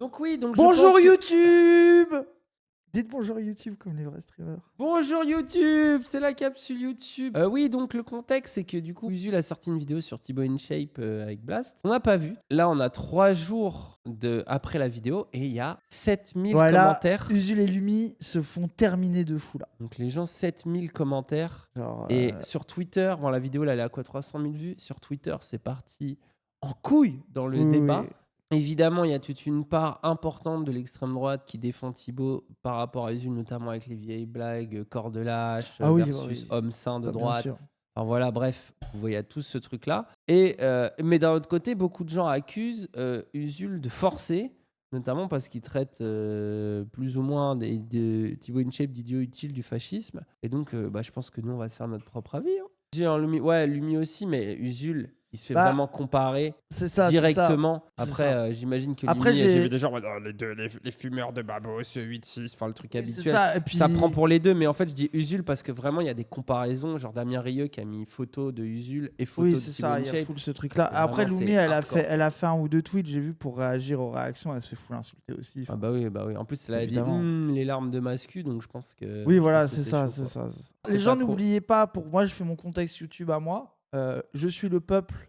Donc oui, donc Bonjour je pense YouTube. Dites bonjour YouTube comme les vrais streamers. Bonjour YouTube, c'est la capsule YouTube. Oui, donc le contexte, c'est que du coup, Usul a sorti une vidéo sur Thibaut InShape avec Blast. On n'a pas vu. Là, on a 3 jours après la vidéo et il y a 7000 commentaires. Usul et Lumi se font terminer de fou là. Donc les gens, 7000 commentaires. Genre, Et sur Twitter, bon, la vidéo, là, elle est à quoi, 300 000 vues. Sur Twitter, c'est parti en couille dans le débat. Oui. Évidemment, il y a toute une part importante de l'extrême droite qui défend Thibaut par rapport à Usul, notamment avec les vieilles blagues, corps de lâche versus homme sain de droite. Enfin voilà, bref, vous voyez, il y a tout ce truc-là. Mais d'un autre côté, beaucoup de gens accusent Usul de forcer, notamment parce qu'il traite plus ou moins de Thibaut InShape d'idiot utile du fascisme. Et donc, je pense que nous, on va se faire notre propre avis. Lumi aussi, mais Usul, il se fait vraiment comparer directement. Après, j'imagine que Lumi, j'ai vu des gens, les fumeurs de Babos, 8-6, enfin le truc habituel. Ça prend pour les deux, mais en fait, je dis Usul parce que vraiment, il y a des comparaisons. Genre Damien Rieu qui a mis photo de Usul et photo de Thibaut InShape. Oui, c'est ça, il y a full ce truc-là. Après, Lumi, elle a fait un ou deux tweets, j'ai vu, pour réagir aux réactions. Elle se fait full insulter aussi. Ah bah oui. En plus, elle a dit les larmes de Mascu, donc je pense que... Oui, voilà, c'est ça. Les gens, n'oubliez pas, pour moi, je fais mon contexte YouTube à moi. Je suis le peuple.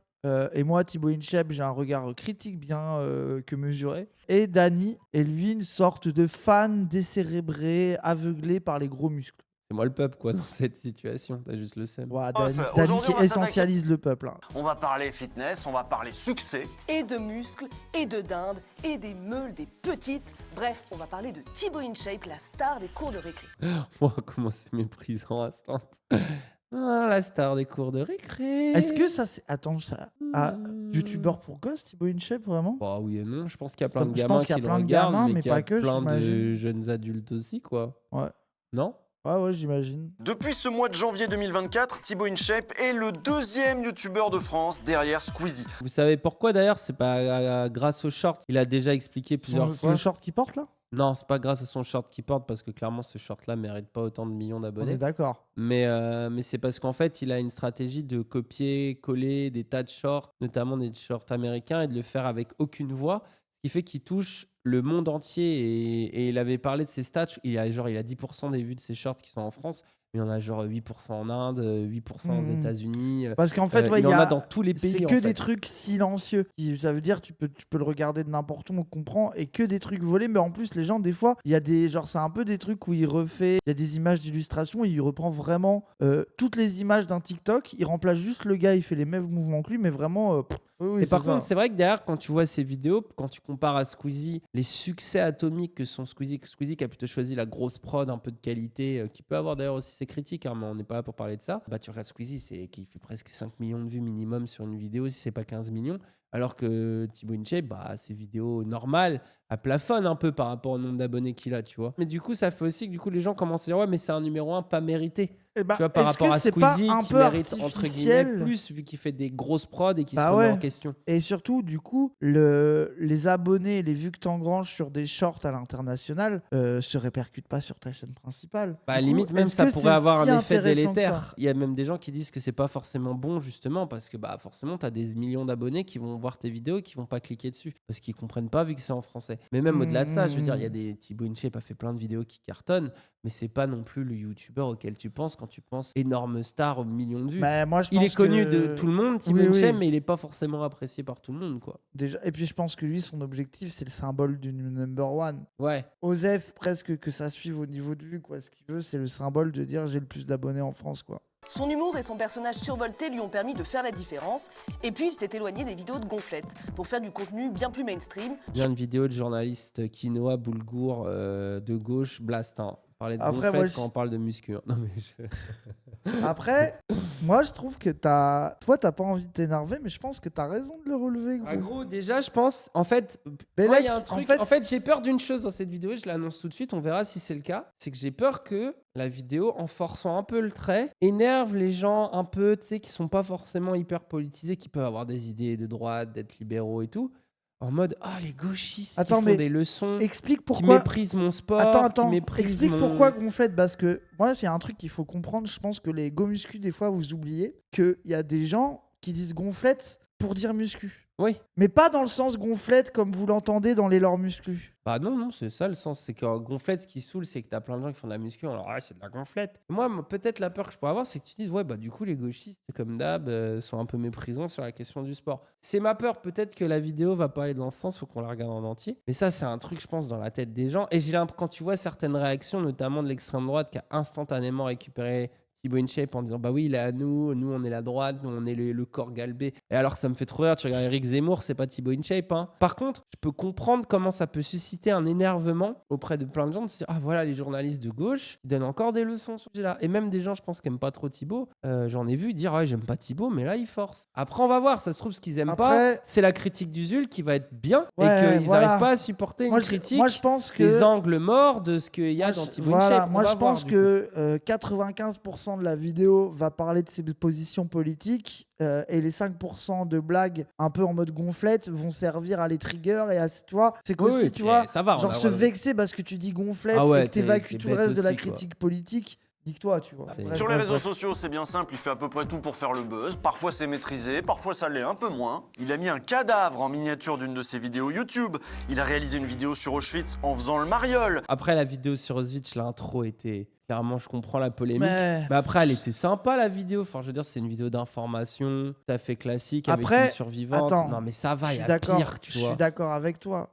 Et moi, Thibaut InShape, j'ai un regard critique bien que mesuré. Et Dany est lui une sorte de fan décérébré, aveuglé par les gros muscles. C'est moi le peuple, quoi, dans cette situation. T'as juste le seum. Ouais, Dany qui essentialise le peuple. Hein. On va parler fitness, on va parler succès. Et de muscles, et de dinde, et des meules, des petites. Bref, on va parler de Thibaut InShape, la star des cours de récré. Oh, comment c'est méprisant, instant. Ah, la star des cours de récré. Est-ce que ça, c'est... Attends, ça... youtubeur pour gosses, Thibaut InShape, vraiment? Bah oui et non, je pense qu'il y a plein de gamins qui le regardent, mais qu'il y a plein de jeunes adultes aussi, quoi. Ouais. Non? Ouais, j'imagine. Depuis ce mois de janvier 2024, Thibaut InShape est le 2e youtubeur de France derrière Squeezie. Vous savez pourquoi d'ailleurs? C'est pas grâce au short. Il a déjà expliqué plusieurs fois. Le short qu'il porte là? Non, c'est pas grâce à son short qu'il porte parce que clairement ce short-là mérite pas autant de millions d'abonnés. On est d'accord. Mais c'est parce qu'en fait, il a une stratégie de copier-coller des tas de shorts, notamment des shorts américains, et de le faire avec aucune voix, ce qui fait qu'il touche le monde entier. Et il avait parlé de ses stats. Il a 10% des vues de ses shorts qui sont en France. Mais il y en a genre 8% en Inde, 8% aux États-Unis. Parce qu'en fait, il y en a dans tous les pays. C'est que des trucs silencieux. Ça veut dire tu peux le regarder de n'importe où, on comprend, et que des trucs volés. Mais en plus, les gens, des fois, il y a des. Genre, c'est un peu des trucs où il refait. Il y a des images d'illustration. Il reprend vraiment toutes les images d'un TikTok. Il remplace juste le gars. Il fait les mêmes mouvements que lui. Mais vraiment. Et par contre, c'est vrai que derrière, quand tu vois ces vidéos, quand tu compares à Squeezie, les succès atomiques que sont Squeezie qui a plutôt choisi la grosse prod, un peu de qualité, qui peut avoir d'ailleurs aussi ses critiques, hein, mais on n'est pas là pour parler de ça. Bah, tu regardes Squeezie, qui fait presque 5 millions de vues minimum sur une vidéo, si c'est pas 15 millions. Alors que Thibaut InShape, ses vidéos normales, elle plafonne un peu par rapport au nombre d'abonnés qu'il a, tu vois. Mais du coup, ça fait aussi que les gens commencent à dire, ouais, mais c'est un numéro 1 pas mérité. Tu vois, par rapport à Squeezie, qui mérite, entre guillemets, plus, vu qu'il fait des grosses prods et qu'il se remet en question. Et surtout, du coup, les abonnés, les vues que tu engranges sur des shorts à l'international se répercutent pas sur ta chaîne principale. Limite, même, ça pourrait avoir un effet délétère. Il y a même des gens qui disent que c'est pas forcément bon, justement, parce que forcément, tu as des millions d'abonnés qui vont voir tes vidéos et qui vont pas cliquer dessus, parce qu'ils comprennent pas, vu que c'est en français. Mais même au-delà de ça, je veux dire, il y a des... Thibaut InShape a fait plein de vidéos qui cartonnent, mais c'est pas non plus le youtubeur auquel tu penses quand tu penses énorme star aux millions de vues. Il est connu de tout le monde, Thibaut InShape, mais il est pas forcément apprécié par tout le monde, quoi. Déjà, et puis je pense que lui, son objectif, c'est le symbole du number one. Ouais. Osef presque que ça suive au niveau de vue, quoi. Ce qu'il veut, c'est le symbole de dire j'ai le plus d'abonnés en France, quoi. Son humour et son personnage survolté lui ont permis de faire la différence. Et puis, il s'est éloigné des vidéos de gonflettes pour faire du contenu bien plus mainstream. Bien une vidéo de journaliste quinoa, boulgour, de gauche, blast. Hein. Parler de gonflettes quand on parle de muscu. Hein. Non, mais Après, moi, je trouve que toi, t'as pas envie de t'énerver, mais je pense que t'as raison de le relever, gros. Gros, déjà, je pense, en fait, il y a un truc. En fait, j'ai peur d'une chose dans cette vidéo, je l'annonce tout de suite, on verra si c'est le cas. C'est que j'ai peur que la vidéo, en forçant un peu le trait, énerve les gens un peu, tu sais, qui sont pas forcément hyper politisés, qui peuvent avoir des idées de droite, d'être libéraux et tout. En mode, les gauchistes qui font des leçons, explique pourquoi... qui méprisent mon sport, qui méprisent explique pourquoi gonflette, parce que moi, il y a un truc qu'il faut comprendre, je pense que les go muscu, des fois, vous oubliez qu'il y a des gens qui disent gonflette pour dire muscu. Oui. Mais pas dans le sens gonflette comme vous l'entendez dans les leurs musclus. Bah non, c'est ça le sens. C'est que gonflette, ce qui saoule, c'est que t'as plein de gens qui font de la muscu. Alors, c'est de la gonflette. Moi, peut-être la peur que je pourrais avoir, c'est que tu dises, ouais, bah du coup, les gauchistes, comme d'hab, sont un peu méprisants sur la question du sport. C'est ma peur. Peut-être que la vidéo va pas aller dans ce sens, faut qu'on la regarde en entier. Mais ça, c'est un truc, je pense, dans la tête des gens. Et j'ai l'impression, quand tu vois certaines réactions, notamment de l'extrême droite, qui a instantanément récupéré Thibaut InShape en disant bah oui il est à nous on est la droite, nous on est le corps galbé, et alors ça me fait trop rire, tu regardes Eric Zemmour, c'est pas Thibaut InShape hein. Par contre je peux comprendre comment ça peut susciter un énervement auprès de plein de gens de se dire ah voilà les journalistes de gauche ils donnent encore des leçons sur ce sujet là, et même des gens je pense qui aiment pas trop Thibaut, j'en ai vu dire ah j'aime pas Thibaut mais là ils forcent. Après on va voir, ça se trouve ce qu'ils aiment pas c'est la critique du Zul qui va être bien, et qu'ils n'arrivent pas à supporter une critique, moi je pense que des angles morts de ce qu'il y a dans Thibaut InShape. Moi je pense que 95% de la vidéo va parler de ses positions politiques, et les 5% de blagues un peu en mode gonflette vont servir à les trigger et à, tu vois, c'est qu'aussi oui, tu vois ça va, genre se vexer parce que tu dis gonflette et que t'évacues tout le reste de la critique politique. Dis-toi, tu vois. Sur les réseaux sociaux, c'est bien simple, il fait à peu près tout pour faire le buzz. Parfois c'est maîtrisé, parfois ça l'est un peu moins. Il a mis un cadavre en miniature d'une de ses vidéos YouTube. Il a réalisé une vidéo sur Auschwitz en faisant le mariole. Après la vidéo sur Auschwitz, l'intro était... Clairement, je comprends la polémique. Mais après, elle était sympa, la vidéo. Enfin, je veux dire, c'est une vidéo d'information, tout à fait classique, avec une survivante. Attends, non, mais ça va, il y a pire, tu vois. Je suis d'accord avec toi.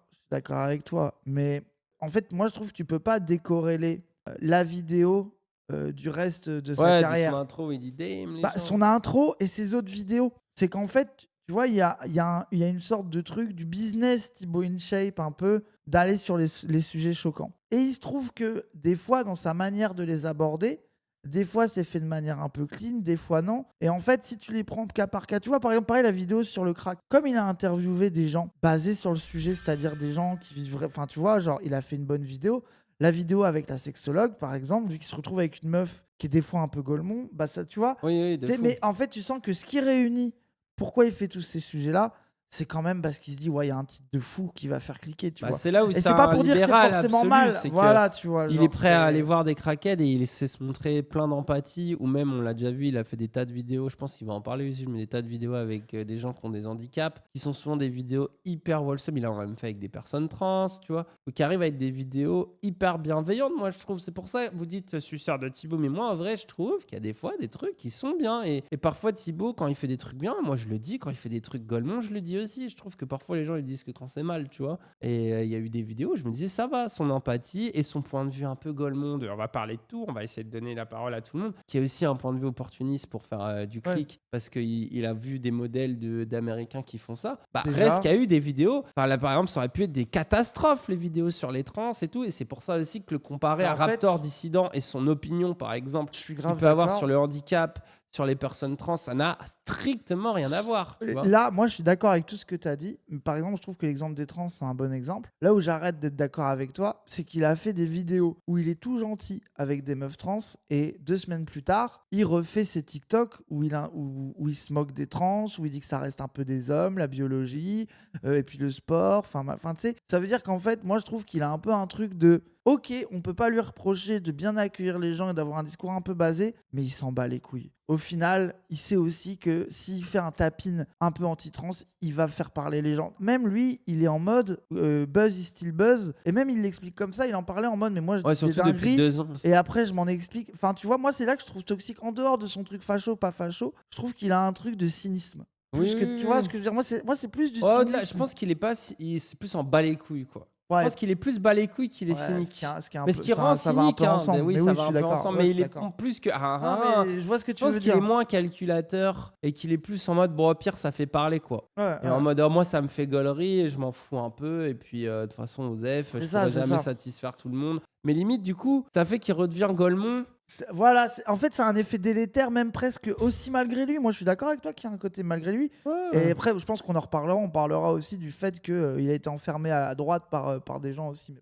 Mais en fait, moi, je trouve que tu peux pas décorréler la vidéo du reste de sa carrière. De son intro, il dit damn. Son intro et ses autres vidéos. C'est qu'en fait, tu vois, il y a une sorte de truc, du business Thibaut InShape un peu, d'aller sur les sujets choquants. Et il se trouve que des fois, dans sa manière de les aborder, des fois c'est fait de manière un peu clean, des fois non. Et en fait, si tu les prends cas par cas, tu vois, par exemple, pareil, la vidéo sur le crack, comme il a interviewé des gens basés sur le sujet, c'est-à-dire des gens qui vivent... Enfin, tu vois, genre, il a fait une bonne vidéo. La vidéo avec la sexologue, par exemple, vu qu'il se retrouve avec une meuf qui est des fois un peu golemon, bah ça, tu vois. Oui, mais en fait, tu sens que ce qui réunit, pourquoi il fait tous ces sujets-là, c'est quand même parce qu'il se dit ouais il y a un titre de fou qui va faire cliquer, tu vois. C'est là où c'est pas pour dire que c'est forcément absolu, mal, voilà, tu vois. Il est prêt à aller voir des crackheads et il sait se montrer plein d'empathie, ou même on l'a déjà vu, il a fait des tas de vidéos, je pense qu'il va en parler aussi, mais des tas de vidéos avec des gens qui ont des handicaps, qui sont souvent des vidéos hyper wholesome. Il a même fait avec des personnes trans, tu vois, ou qui arrivent avec des vidéos hyper bienveillantes. Moi je trouve, c'est pour ça vous dites suceur de Thibaut, mais moi en vrai je trouve qu'il y a des fois des trucs qui sont bien, et parfois Thibaut quand il fait des trucs bien, moi je le dis, quand il fait des trucs golemons je le dis aussi. Je trouve que parfois les gens ils disent que quand c'est mal, tu vois. Et il y a eu des vidéos où je me disais ça va, son empathie et son point de vue un peu golemon de on va parler de tout, on va essayer de donner la parole à tout le monde, qui a aussi un point de vue opportuniste pour faire du clic, parce qu'il a vu des modèles d'Américains qui font ça. Reste qu'il y a eu des vidéos, là, par exemple ça aurait pu être des catastrophes les vidéos sur les trans et tout, et c'est pour ça aussi que le comparer à Raptor Dissident et son opinion par exemple qu'il peut avoir sur le handicap, sur les personnes trans, ça n'a strictement rien à voir. Tu vois. Là, moi, je suis d'accord avec tout ce que tu as dit. Par exemple, je trouve que l'exemple des trans, c'est un bon exemple. Là où j'arrête d'être d'accord avec toi, c'est qu'il a fait des vidéos où il est tout gentil avec des meufs trans, et 2 semaines plus tard, il refait ses TikTok où il se moque des trans, où il dit que ça reste un peu des hommes, la biologie, et puis le sport. Enfin, tu sais, ça veut dire qu'en fait, moi, je trouve qu'il a un peu un truc de... Ok, on peut pas lui reprocher de bien accueillir les gens et d'avoir un discours un peu basé, mais il s'en bat les couilles. Au final, il sait aussi que s'il fait un tapin un peu anti-trans, il va faire parler les gens. Même lui, il est en mode buzz is still buzz. Et même il l'explique comme ça, il en parlait en mode mais moi je dis des dingueries. Et après je m'en explique. Enfin tu vois, moi c'est là que je trouve toxique, en dehors de son truc facho, pas facho. Je trouve qu'il a un truc de cynisme. Plus que, tu vois ce que je veux dire, moi c'est plus du cynisme. Là, je pense qu'il est pas, c'est plus en bas les couilles quoi. Je pense qu'il est plus bas les couilles qu'il est cynique. Mais ce qui rend cynique, ça va un peu ensemble. Oui, ça va un peu ensemble, mais il est plus que... je vois ce que tu veux dire. Je pense qu'il est moins calculateur et qu'il est plus en mode, bon, au pire, ça fait parler, quoi. En mode, moi, ça me fait gaulerie et je m'en fous un peu. Et puis, de toute façon, Osef, je ne pourrais jamais satisfaire tout le monde. Mais limite, du coup, ça fait qu'il redevient golemon. Voilà, en fait, c'est un effet délétère, même presque aussi malgré lui. Moi, je suis d'accord avec toi qu'il y a un côté malgré lui. Et après, je pense qu'on en reparlera. On parlera aussi du fait qu'il a été enfermé à droite par des gens aussi.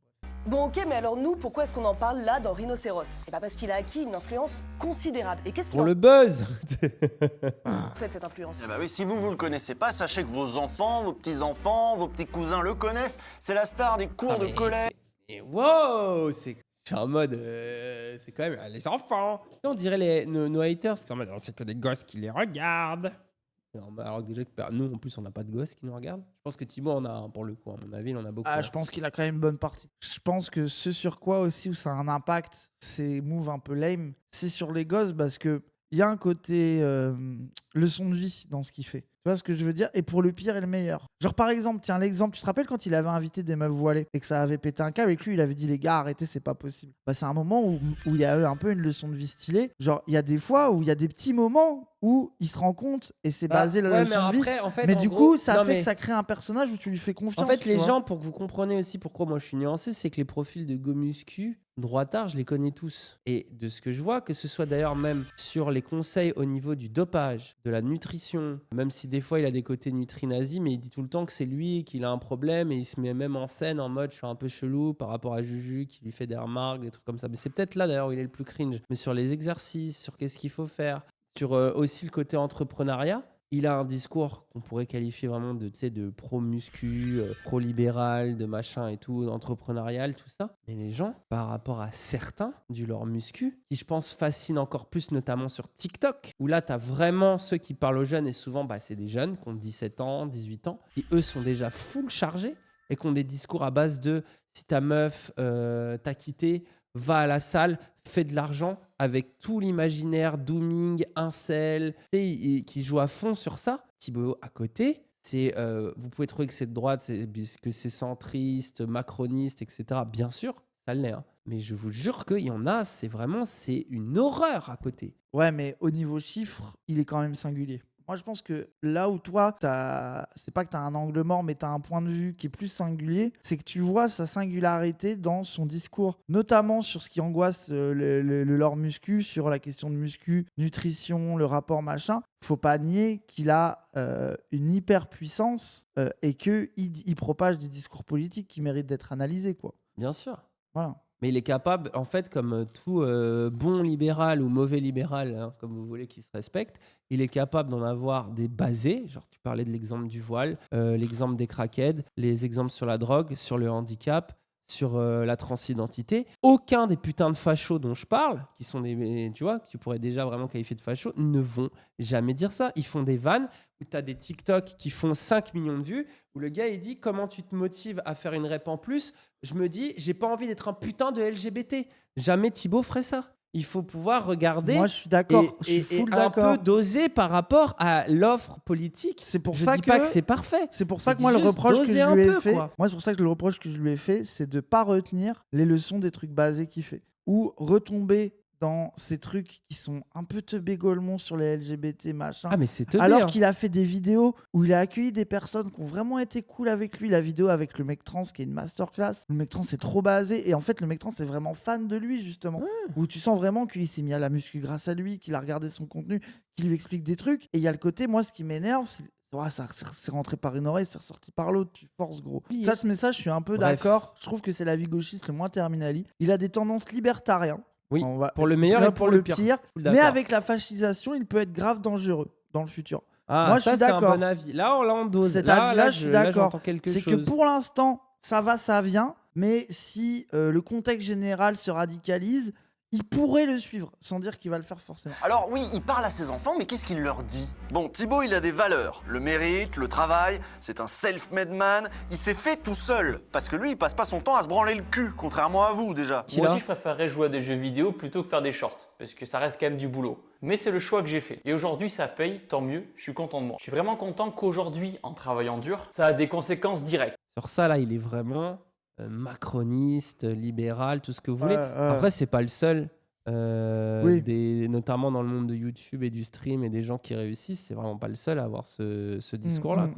Bon, ok, mais alors nous, pourquoi est-ce qu'on en parle là dans Rhinocéros? Et parce qu'il a acquis une influence considérable. Et qu'est-ce qu'il le buzz en fait, cette influence? Oui, si vous le connaissez pas, sachez que vos enfants, vos petits-enfants, vos petits cousins le connaissent. C'est la star des cours de collège. Wow, c'est en mode, c'est quand même les enfants. On dirait nos haters, c'est en mode, c'est que des gosses qui les regardent. Alors déjà que nous, en plus, on n'a pas de gosses qui nous regardent. Je pense que Thibaut en a un, pour le coup. À mon avis, il en a beaucoup. Je pense qu'il a quand même une bonne partie. Je pense que ce sur quoi aussi où ça a un impact, ces moves un peu lame, c'est sur les gosses parce que il y a un côté leçon de vie dans ce qu'il fait. Tu vois ce que je veux dire? Et pour le pire et le meilleur. Genre par exemple, tiens l'exemple, tu te rappelles quand il avait invité des meufs voilées et que ça avait pété un câble et que lui il avait dit les gars arrêtez, c'est pas possible. Bah c'est un moment où il y a eu un peu une leçon de vie stylée. Genre il y a des fois où il y a des petits moments où il se rend compte et c'est basé la leçon de vie. En fait, Mais en du gros, coup ça fait que ça crée un personnage où tu lui fais confiance. En fait, les tu vois. gens, pour que vous compreniez aussi pourquoi moi je suis nuancé, c'est que les profils de Gomuscu, droitard, je les connais tous. Et de ce que je vois, que ce soit d'ailleurs même sur les conseils au niveau du dopage, de la nutrition, même si des fois il a des côtés nutri-nazis, mais il dit tout le temps que c'est lui, qu'il a un problème, et il se met même en scène en mode je suis un peu chelou par rapport à Juju qui lui fait des remarques, des trucs comme ça. Mais c'est peut-être là d'ailleurs où il est le plus cringe. Mais sur les exercices, sur qu'est-ce qu'il faut faire, sur aussi le côté entrepreneuriat, il a un discours qu'on pourrait qualifier vraiment de pro-muscu, pro-libéral, de machin et tout, d'entrepreneurial, tout ça. Mais les gens, par rapport à certains du leur muscu, qui je pense fascinent encore plus, notamment sur TikTok, où là, tu as vraiment ceux qui parlent aux jeunes, et souvent, c'est des jeunes qui ont 17 ans, 18 ans, qui eux sont déjà full chargés et qui ont des discours à base de si ta meuf t'a quitté, va à la salle, fais de l'argent avec tout l'imaginaire dooming, incel, qui joue à fond sur ça. Thibaut à côté, vous pouvez trouver que c'est de droite, que c'est centriste, macroniste, etc. Bien sûr, ça l'est. Hein. Mais je vous jure qu'il y en a, c'est une horreur à côté. Ouais, mais au niveau chiffres, il est quand même singulier. Moi, je pense que là où toi, c'est pas que tu as un angle mort, mais tu as un point de vue qui est plus singulier, c'est que tu vois sa singularité dans son discours, notamment sur ce qui angoisse le lore muscu, sur la question de muscu, nutrition, le rapport machin. Faut pas nier qu'il a une hyper puissance et qu'il propage des discours politiques qui méritent d'être analysés, quoi. Bien sûr. Voilà. Mais il est capable, en fait, comme tout bon libéral ou mauvais libéral, hein, comme vous voulez, qui se respecte, il est capable d'en avoir des basés. Genre, tu parlais de l'exemple du voile, l'exemple des crackheads, les exemples sur la drogue, sur le handicap, sur la transidentité. Aucun des putains de fachos dont je parle, qui sont des, tu vois, que tu pourrais déjà vraiment qualifier de fachos, ne vont jamais dire ça. Ils font des vannes où tu as des TikTok qui font 5 millions de vues, où le gars, il dit comment tu te motives à faire une rep en plus. Je me dis, j'ai pas envie d'être un putain de LGBT. Jamais Thibaut ferait ça. Il faut pouvoir regarder. Moi, je suis d'accord. Et un peu doser par rapport à l'offre politique. C'est pour je ça dis pas que c'est parfait. C'est pour ça que moi, le reproche que je lui ai fait, moi, c'est pour ça que le reproche que je lui ai fait, c'est de pas retenir les leçons des trucs basés qu'il fait, ou retomber dans ces trucs qui sont un peu teubés golemons sur les LGBT machin. Ah mais c'est teubé, alors hein. qu'il a fait des vidéos où il a accueilli des personnes qui ont vraiment été cool avec lui. La vidéo avec le mec trans qui est une masterclass. Le mec trans c'est trop basé et en fait le mec trans est vraiment fan de lui justement. Où tu sens vraiment qu'il s'est mis à la muscu grâce à lui, qu'il a regardé son contenu, qu'il lui explique des trucs. Et il y a le côté, moi ce qui m'énerve, c'est c'est rentré par une oreille, c'est ressorti par l'autre, tu forces gros. Oui. Ça, ce message, je suis un peu d'accord. Je trouve que c'est la vie gauchiste le moins terminali. Il a des tendances libertariennes. Oui, pour le meilleur et pour le pire. Mais avec la fascisation, il peut être grave dangereux dans le futur. Ah, moi, ça, je suis d'accord. C'est un bon avis. Là, on dose. Cet avis-là, je suis d'accord. C'est que pour l'instant, ça va, ça vient. Mais si le contexte général se radicalise, il pourrait le suivre, sans dire qu'il va le faire forcément. Alors oui, il parle à ses enfants, mais qu'est-ce qu'il leur dit? Bon, Thibaut, il a des valeurs. Le mérite, le travail, c'est un self-made man. Il s'est fait tout seul. Parce que lui, il passe pas son temps à se branler le cul, contrairement à vous, déjà. Moi aussi, je préférerais jouer à des jeux vidéo plutôt que faire des shorts. Parce que ça reste quand même du boulot. Mais c'est le choix que j'ai fait. Et aujourd'hui, ça paye, tant mieux, je suis content de moi. Je suis vraiment content qu'aujourd'hui, en travaillant dur, ça a des conséquences directes. Sur ça, là, il est vraiment macroniste, libéral, tout ce que vous voulez. Après, c'est pas le seul. Notamment dans le monde de YouTube et du stream et des gens qui réussissent, c'est vraiment pas le seul à avoir ce discours-là.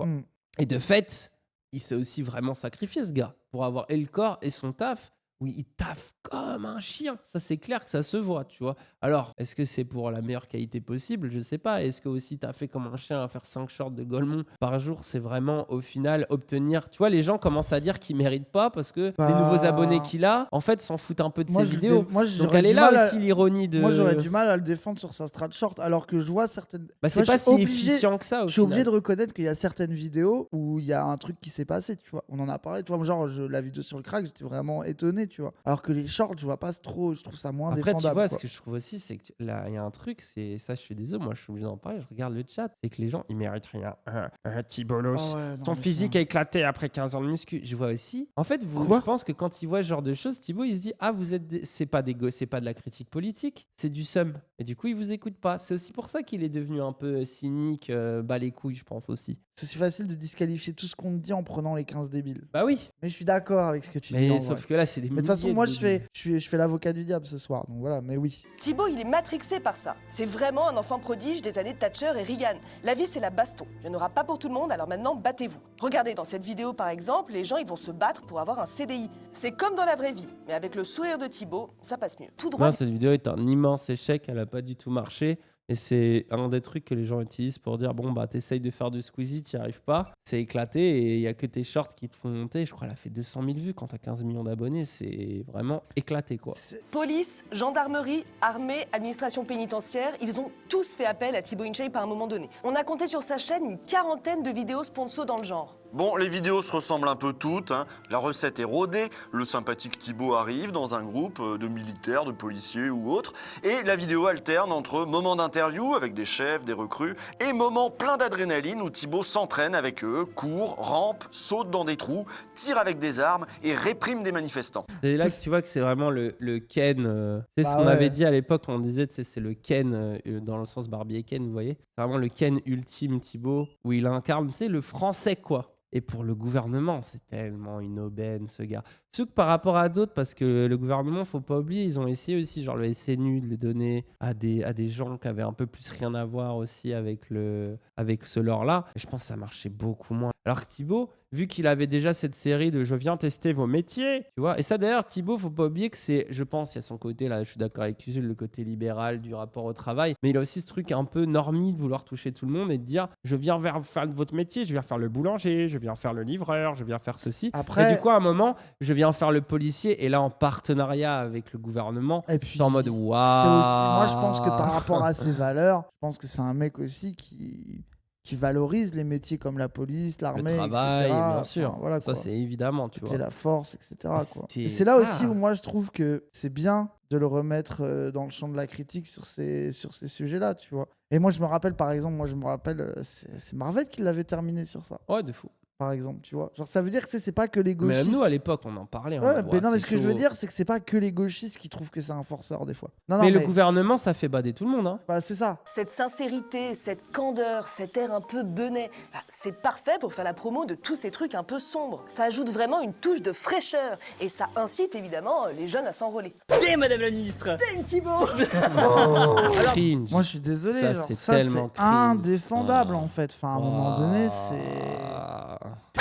Et de fait, il s'est aussi vraiment sacrifié, ce gars, pour avoir et le corps et son taf. Oui, il taffe comme un chien. Ça, c'est clair que ça se voit, tu vois. Alors, est-ce que c'est pour la meilleure qualité possible? Je sais pas. Est-ce que aussi taffer comme un chien à faire 5 shorts de Golemont par jour, c'est vraiment, au final, obtenir... Tu vois, les gens commencent à dire qu'il mérite pas parce que les nouveaux abonnés qu'il a, en fait, s'en foutent un peu de ses vidéos. Donc, elle est là aussi, l'ironie de... Moi, j'aurais du mal à le défendre sur sa strat short, alors que je vois certaines... c'est pas si efficient que ça, au Je suis obligé de reconnaître qu'il y a certaines vidéos où il y a un truc qui s'est passé, tu vois. On en a parlé, tu vois. Genre, la vidéo sur le crack, j'étais vraiment étonné. tu vois. Alors que les shorts, je vois pas trop, je trouve ça moins Après, défendable. tu vois, quoi. ce que je trouve aussi, c'est que là, il y a un truc, c'est ça, je suis désolé, moi je suis obligé d'en parler, je regarde le chat, c'est que les gens, ils méritent rien. Thibolos, ton physique a éclaté après 15 ans de muscu. Je vois aussi. En fait, je pense que quand il voit ce genre de choses, Thibaut, il se dit, ah, c'est pas c'est pas de la critique politique, c'est du seum. Et du coup, il vous écoute pas. C'est aussi pour ça qu'il est devenu un peu cynique, bas les couilles, je pense aussi. C'est si facile de disqualifier tout ce qu'on te dit en prenant les 15 débiles. Bah oui. Mais je suis d'accord avec ce que tu dis. Mais sauf que là, c'est des Mais de toute façon, moi, je fais l'avocat du diable ce soir. Donc voilà, mais oui. Thibaut, il est matrixé par ça. C'est vraiment un enfant prodige des années Thatcher et Reagan. La vie, c'est la baston. Il n'y en aura pas pour tout le monde, alors maintenant, battez-vous. Regardez, dans cette vidéo, par exemple, les gens, ils vont se battre pour avoir un CDI. C'est comme dans la vraie vie. Mais avec le sourire de Thibaut, ça passe mieux. Tout droit. Non, cette vidéo est un immense échec. Elle a pas du tout marché. Et c'est un des trucs que les gens utilisent pour dire bon, bah, t'essayes de faire du Squeezie, t'y arrives pas. C'est éclaté et il y a que tes shorts qui te font monter. Je crois qu'elle a fait 200 000 vues quand t'as 15 millions d'abonnés. C'est vraiment éclaté, quoi. Police, gendarmerie, armée, administration pénitentiaire, ils ont tous fait appel à Thibaut InShape à un moment donné. On a compté sur sa chaîne une 40aine de vidéos sponsor dans le genre. Bon, les vidéos se ressemblent un peu toutes, hein. La recette est rodée, le sympathique Thibaut arrive dans un groupe de militaires, de policiers ou autres, et la vidéo alterne entre moments d'interview avec des chefs, des recrues, et moments pleins d'adrénaline où Thibaut s'entraîne avec eux, court, rampe, saute dans des trous, tire avec des armes et réprime des manifestants. C'est là que tu vois que c'est vraiment le Ken. C'est ce qu'on avait dit à l'époque, on disait c'est le Ken dans le sens Barbie et Ken, vous voyez. C'est vraiment le Ken ultime Thibaut, où il incarne, le français, quoi. Et pour le gouvernement, c'est tellement une aubaine, ce gars. Surtout que par rapport à d'autres, parce que le gouvernement, faut pas oublier, ils ont essayé aussi, genre le SNU, de le donner à des gens qui avaient un peu plus rien à voir aussi avec ce lore-là. Et je pense que ça marchait beaucoup moins. Alors que Thibaut, vu qu'il avait déjà cette série de « Je viens tester vos métiers », tu vois. Et ça, d'ailleurs, Thibaut, faut pas oublier que c'est, je pense, il y a son côté, là, je suis d'accord avec Usul, le côté libéral du rapport au travail, mais il a aussi ce truc un peu normie de vouloir toucher tout le monde et de dire « Je viens faire votre métier, je viens faire le boulanger, je viens faire le livreur, je viens faire ceci ». Après... Et du coup, à un moment, je viens faire le policier, et là, en partenariat avec le gouvernement, et puis, en mode « Waouh ». C'est aussi, moi, je pense que par rapport à ses valeurs, je pense que c'est un mec aussi qui valorise les métiers comme la police, l'armée, le travail, etc. bien sûr. Enfin, voilà, ça, c'est évidemment, tu vois. la force, etc. Quoi. C'est... Et c'est là aussi où moi, je trouve que c'est bien de le remettre dans le champ de la critique sur ces sujets-là, tu vois. Et moi, je me rappelle, par exemple, c'est Marvel qui l'avait terminé sur ça. Ouais, de fou. Par exemple, tu vois. Genre, ça veut dire que c'est pas que les gauchistes. Mais nous, à l'époque, on en parlait. Ouais, mais non, mais ce que je veux dire, c'est que c'est pas que les gauchistes qui trouvent que c'est un forceur, des fois. Non, mais le gouvernement, ça fait bader tout le monde. Hein. Bah, c'est ça. Cette sincérité, cette candeur, cet air un peu benet, c'est parfait pour faire la promo de tous ces trucs un peu sombres. Ça ajoute vraiment une touche de fraîcheur et ça incite évidemment les jeunes à s'enrôler. Dès Madame la Ministre, dès Thibaut. Cringe. Moi, je suis désolé. Ça, genre, c'est tellement c'est indéfendable, en fait. Enfin, à un moment donné, c'est...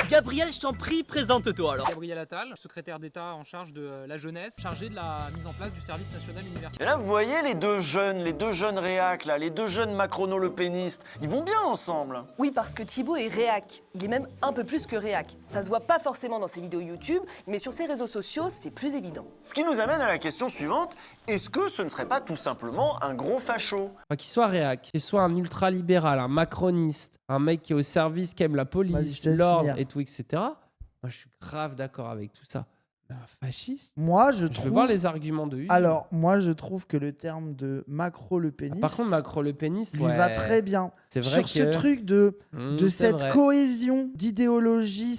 Gabriel, je t'en prie, présente-toi alors. Gabriel Attal, secrétaire d'État en charge de la jeunesse, chargé de la mise en place du service national universitaire. Et là, vous voyez les deux jeunes réacs, là, les deux jeunes macrono-lepénistes, ils vont bien ensemble. Oui, parce que Thibaut est réac. Il est même un peu plus que réac. Ça se voit pas forcément dans ses vidéos YouTube, mais sur ses réseaux sociaux, c'est plus évident. Ce qui nous amène à la question suivante, est-ce que ce ne serait pas tout simplement un gros facho? Qu'il soit réac, qu'il soit un ultra-libéral, un macroniste, un mec qui est au service, qui aime la police, l'ordre et tout, etc. Moi, je suis grave d'accord avec tout ça. Un fasciste. Moi, je trouve... veux voir les arguments de Usul. Alors, moi, je trouve que le terme de macro-lepéniste... Par contre, macro-lepéniste, lui va très bien. C'est vrai sur ce truc de cette cohésion d'idéologie,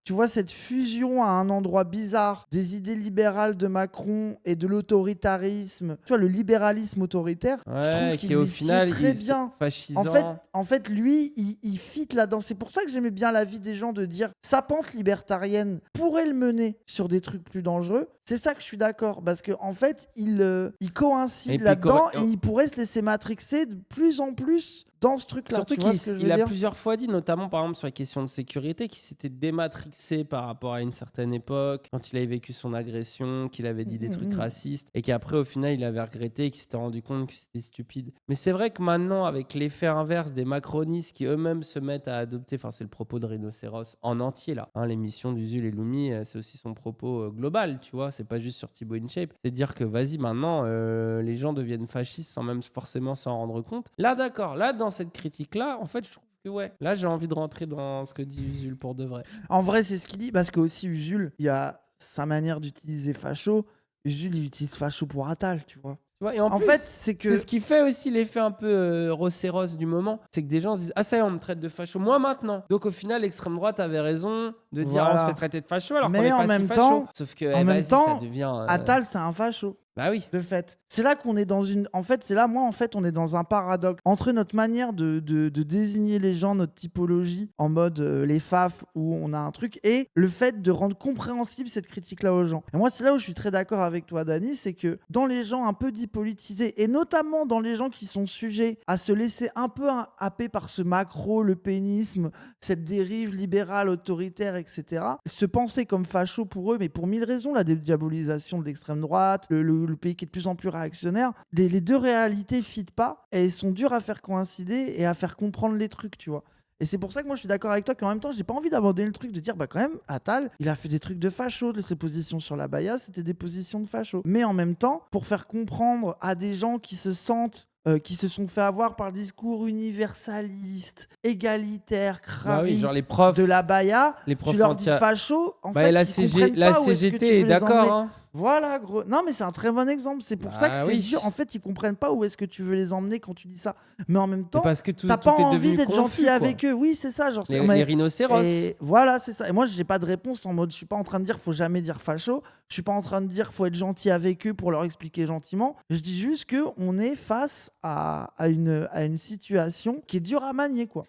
tu vois, cette fusion à un endroit bizarre des idées libérales de Macron et de l'autoritarisme. Tu vois, le libéralisme autoritaire, je trouve qu'il lui sied très bien. Fascisant. En fait, lui, il fit là-dedans. C'est pour ça que j'aimais bien l'avis des gens de dire sa pente libertarienne pourrait le mener sur des trucs plus dangereux. C'est ça que je suis d'accord, parce qu'en fait, il coïncide là-dedans et il pourrait se laisser matrixer de plus en plus dans ce truc-là. Surtout qu'il a plusieurs fois dit, notamment par exemple sur les questions de sécurité, qu'il s'était dématrixé par rapport à une certaine époque, quand il avait vécu son agression, qu'il avait dit des trucs racistes, et qu'après au final il avait regretté et qu'il s'était rendu compte que c'était stupide. Mais c'est vrai que maintenant, avec l'effet inverse des macronistes qui eux-mêmes se mettent à adopter, enfin c'est le propos de Rhinocéros en entier là, hein, l'émission d'Usul et Lumi, c'est aussi son propos global, tu vois, c'est pas juste sur Thibaut InShape, c'est de dire que vas-y maintenant les gens deviennent fascistes sans même forcément s'en rendre compte. Là d'accord, là dans cette critique-là, en fait, je trouve que ouais, là, j'ai envie de rentrer dans ce que dit Usul pour de vrai. En vrai, c'est ce qu'il dit, parce que aussi Usul, il y a sa manière d'utiliser facho, Jules, il utilise facho pour Attal, tu vois. Et en plus, fait, c'est ce qui fait aussi l'effet un peu Rosseros du moment, c'est que des gens se disent ah ça y est, on me traite de facho, moi maintenant. Donc au final, l'extrême droite avait raison de dire on se fait traiter de facho alors qu'on est pas si facho. Sauf que ça devient Attal, c'est un facho. Bah oui. De fait. C'est là qu'on est dans une. En fait, c'est là, moi, en fait, on est dans un paradoxe. Entre notre manière de désigner les gens, notre typologie, en mode les faf, où on a un truc, et le fait de rendre compréhensible cette critique-là aux gens. Et moi, c'est là où je suis très d'accord avec toi, Dany, c'est que dans les gens un peu dépolitisés, et notamment dans les gens qui sont sujets à se laisser un peu happer par ce macro, le pénisme, cette dérive libérale, autoritaire, etc., se penser comme facho pour eux, mais pour 1000 raisons, la dédiabolisation de l'extrême droite, le pays qui est de plus en plus réactionnaire, les deux réalités fit pas et elles sont dures à faire coïncider et à faire comprendre les trucs, tu vois. Et c'est pour ça que moi je suis d'accord avec toi qu'en même temps j'ai pas envie d'abandonner le truc de dire bah quand même Attal il a fait des trucs de facho, ses positions sur la baya c'était des positions de facho, mais en même temps pour faire comprendre à des gens qui se sentent qui se sont fait avoir par le discours universaliste, égalitaire, crari, genre les profs de la baya, tu leur dis facho, en fait, ils comprennent pas où est-ce que tu veux les d'accord, emmener. Voilà, gros. Non, mais c'est un très bon exemple. C'est pour ça que c'est dur. En fait, ils comprennent pas où est-ce que tu veux les emmener quand tu dis ça. Mais en même temps, t'as pas envie d'être gentil avec eux. Oui, c'est ça. Genre, les rhinocéros. Et voilà, c'est ça. Et moi, j'ai pas de réponse en mode, je suis pas en train de dire faut jamais dire facho. Je suis pas en train de dire faut être gentil avec eux pour leur expliquer gentiment. Je dis juste que on est face à une situation qui est dure à manier, quoi.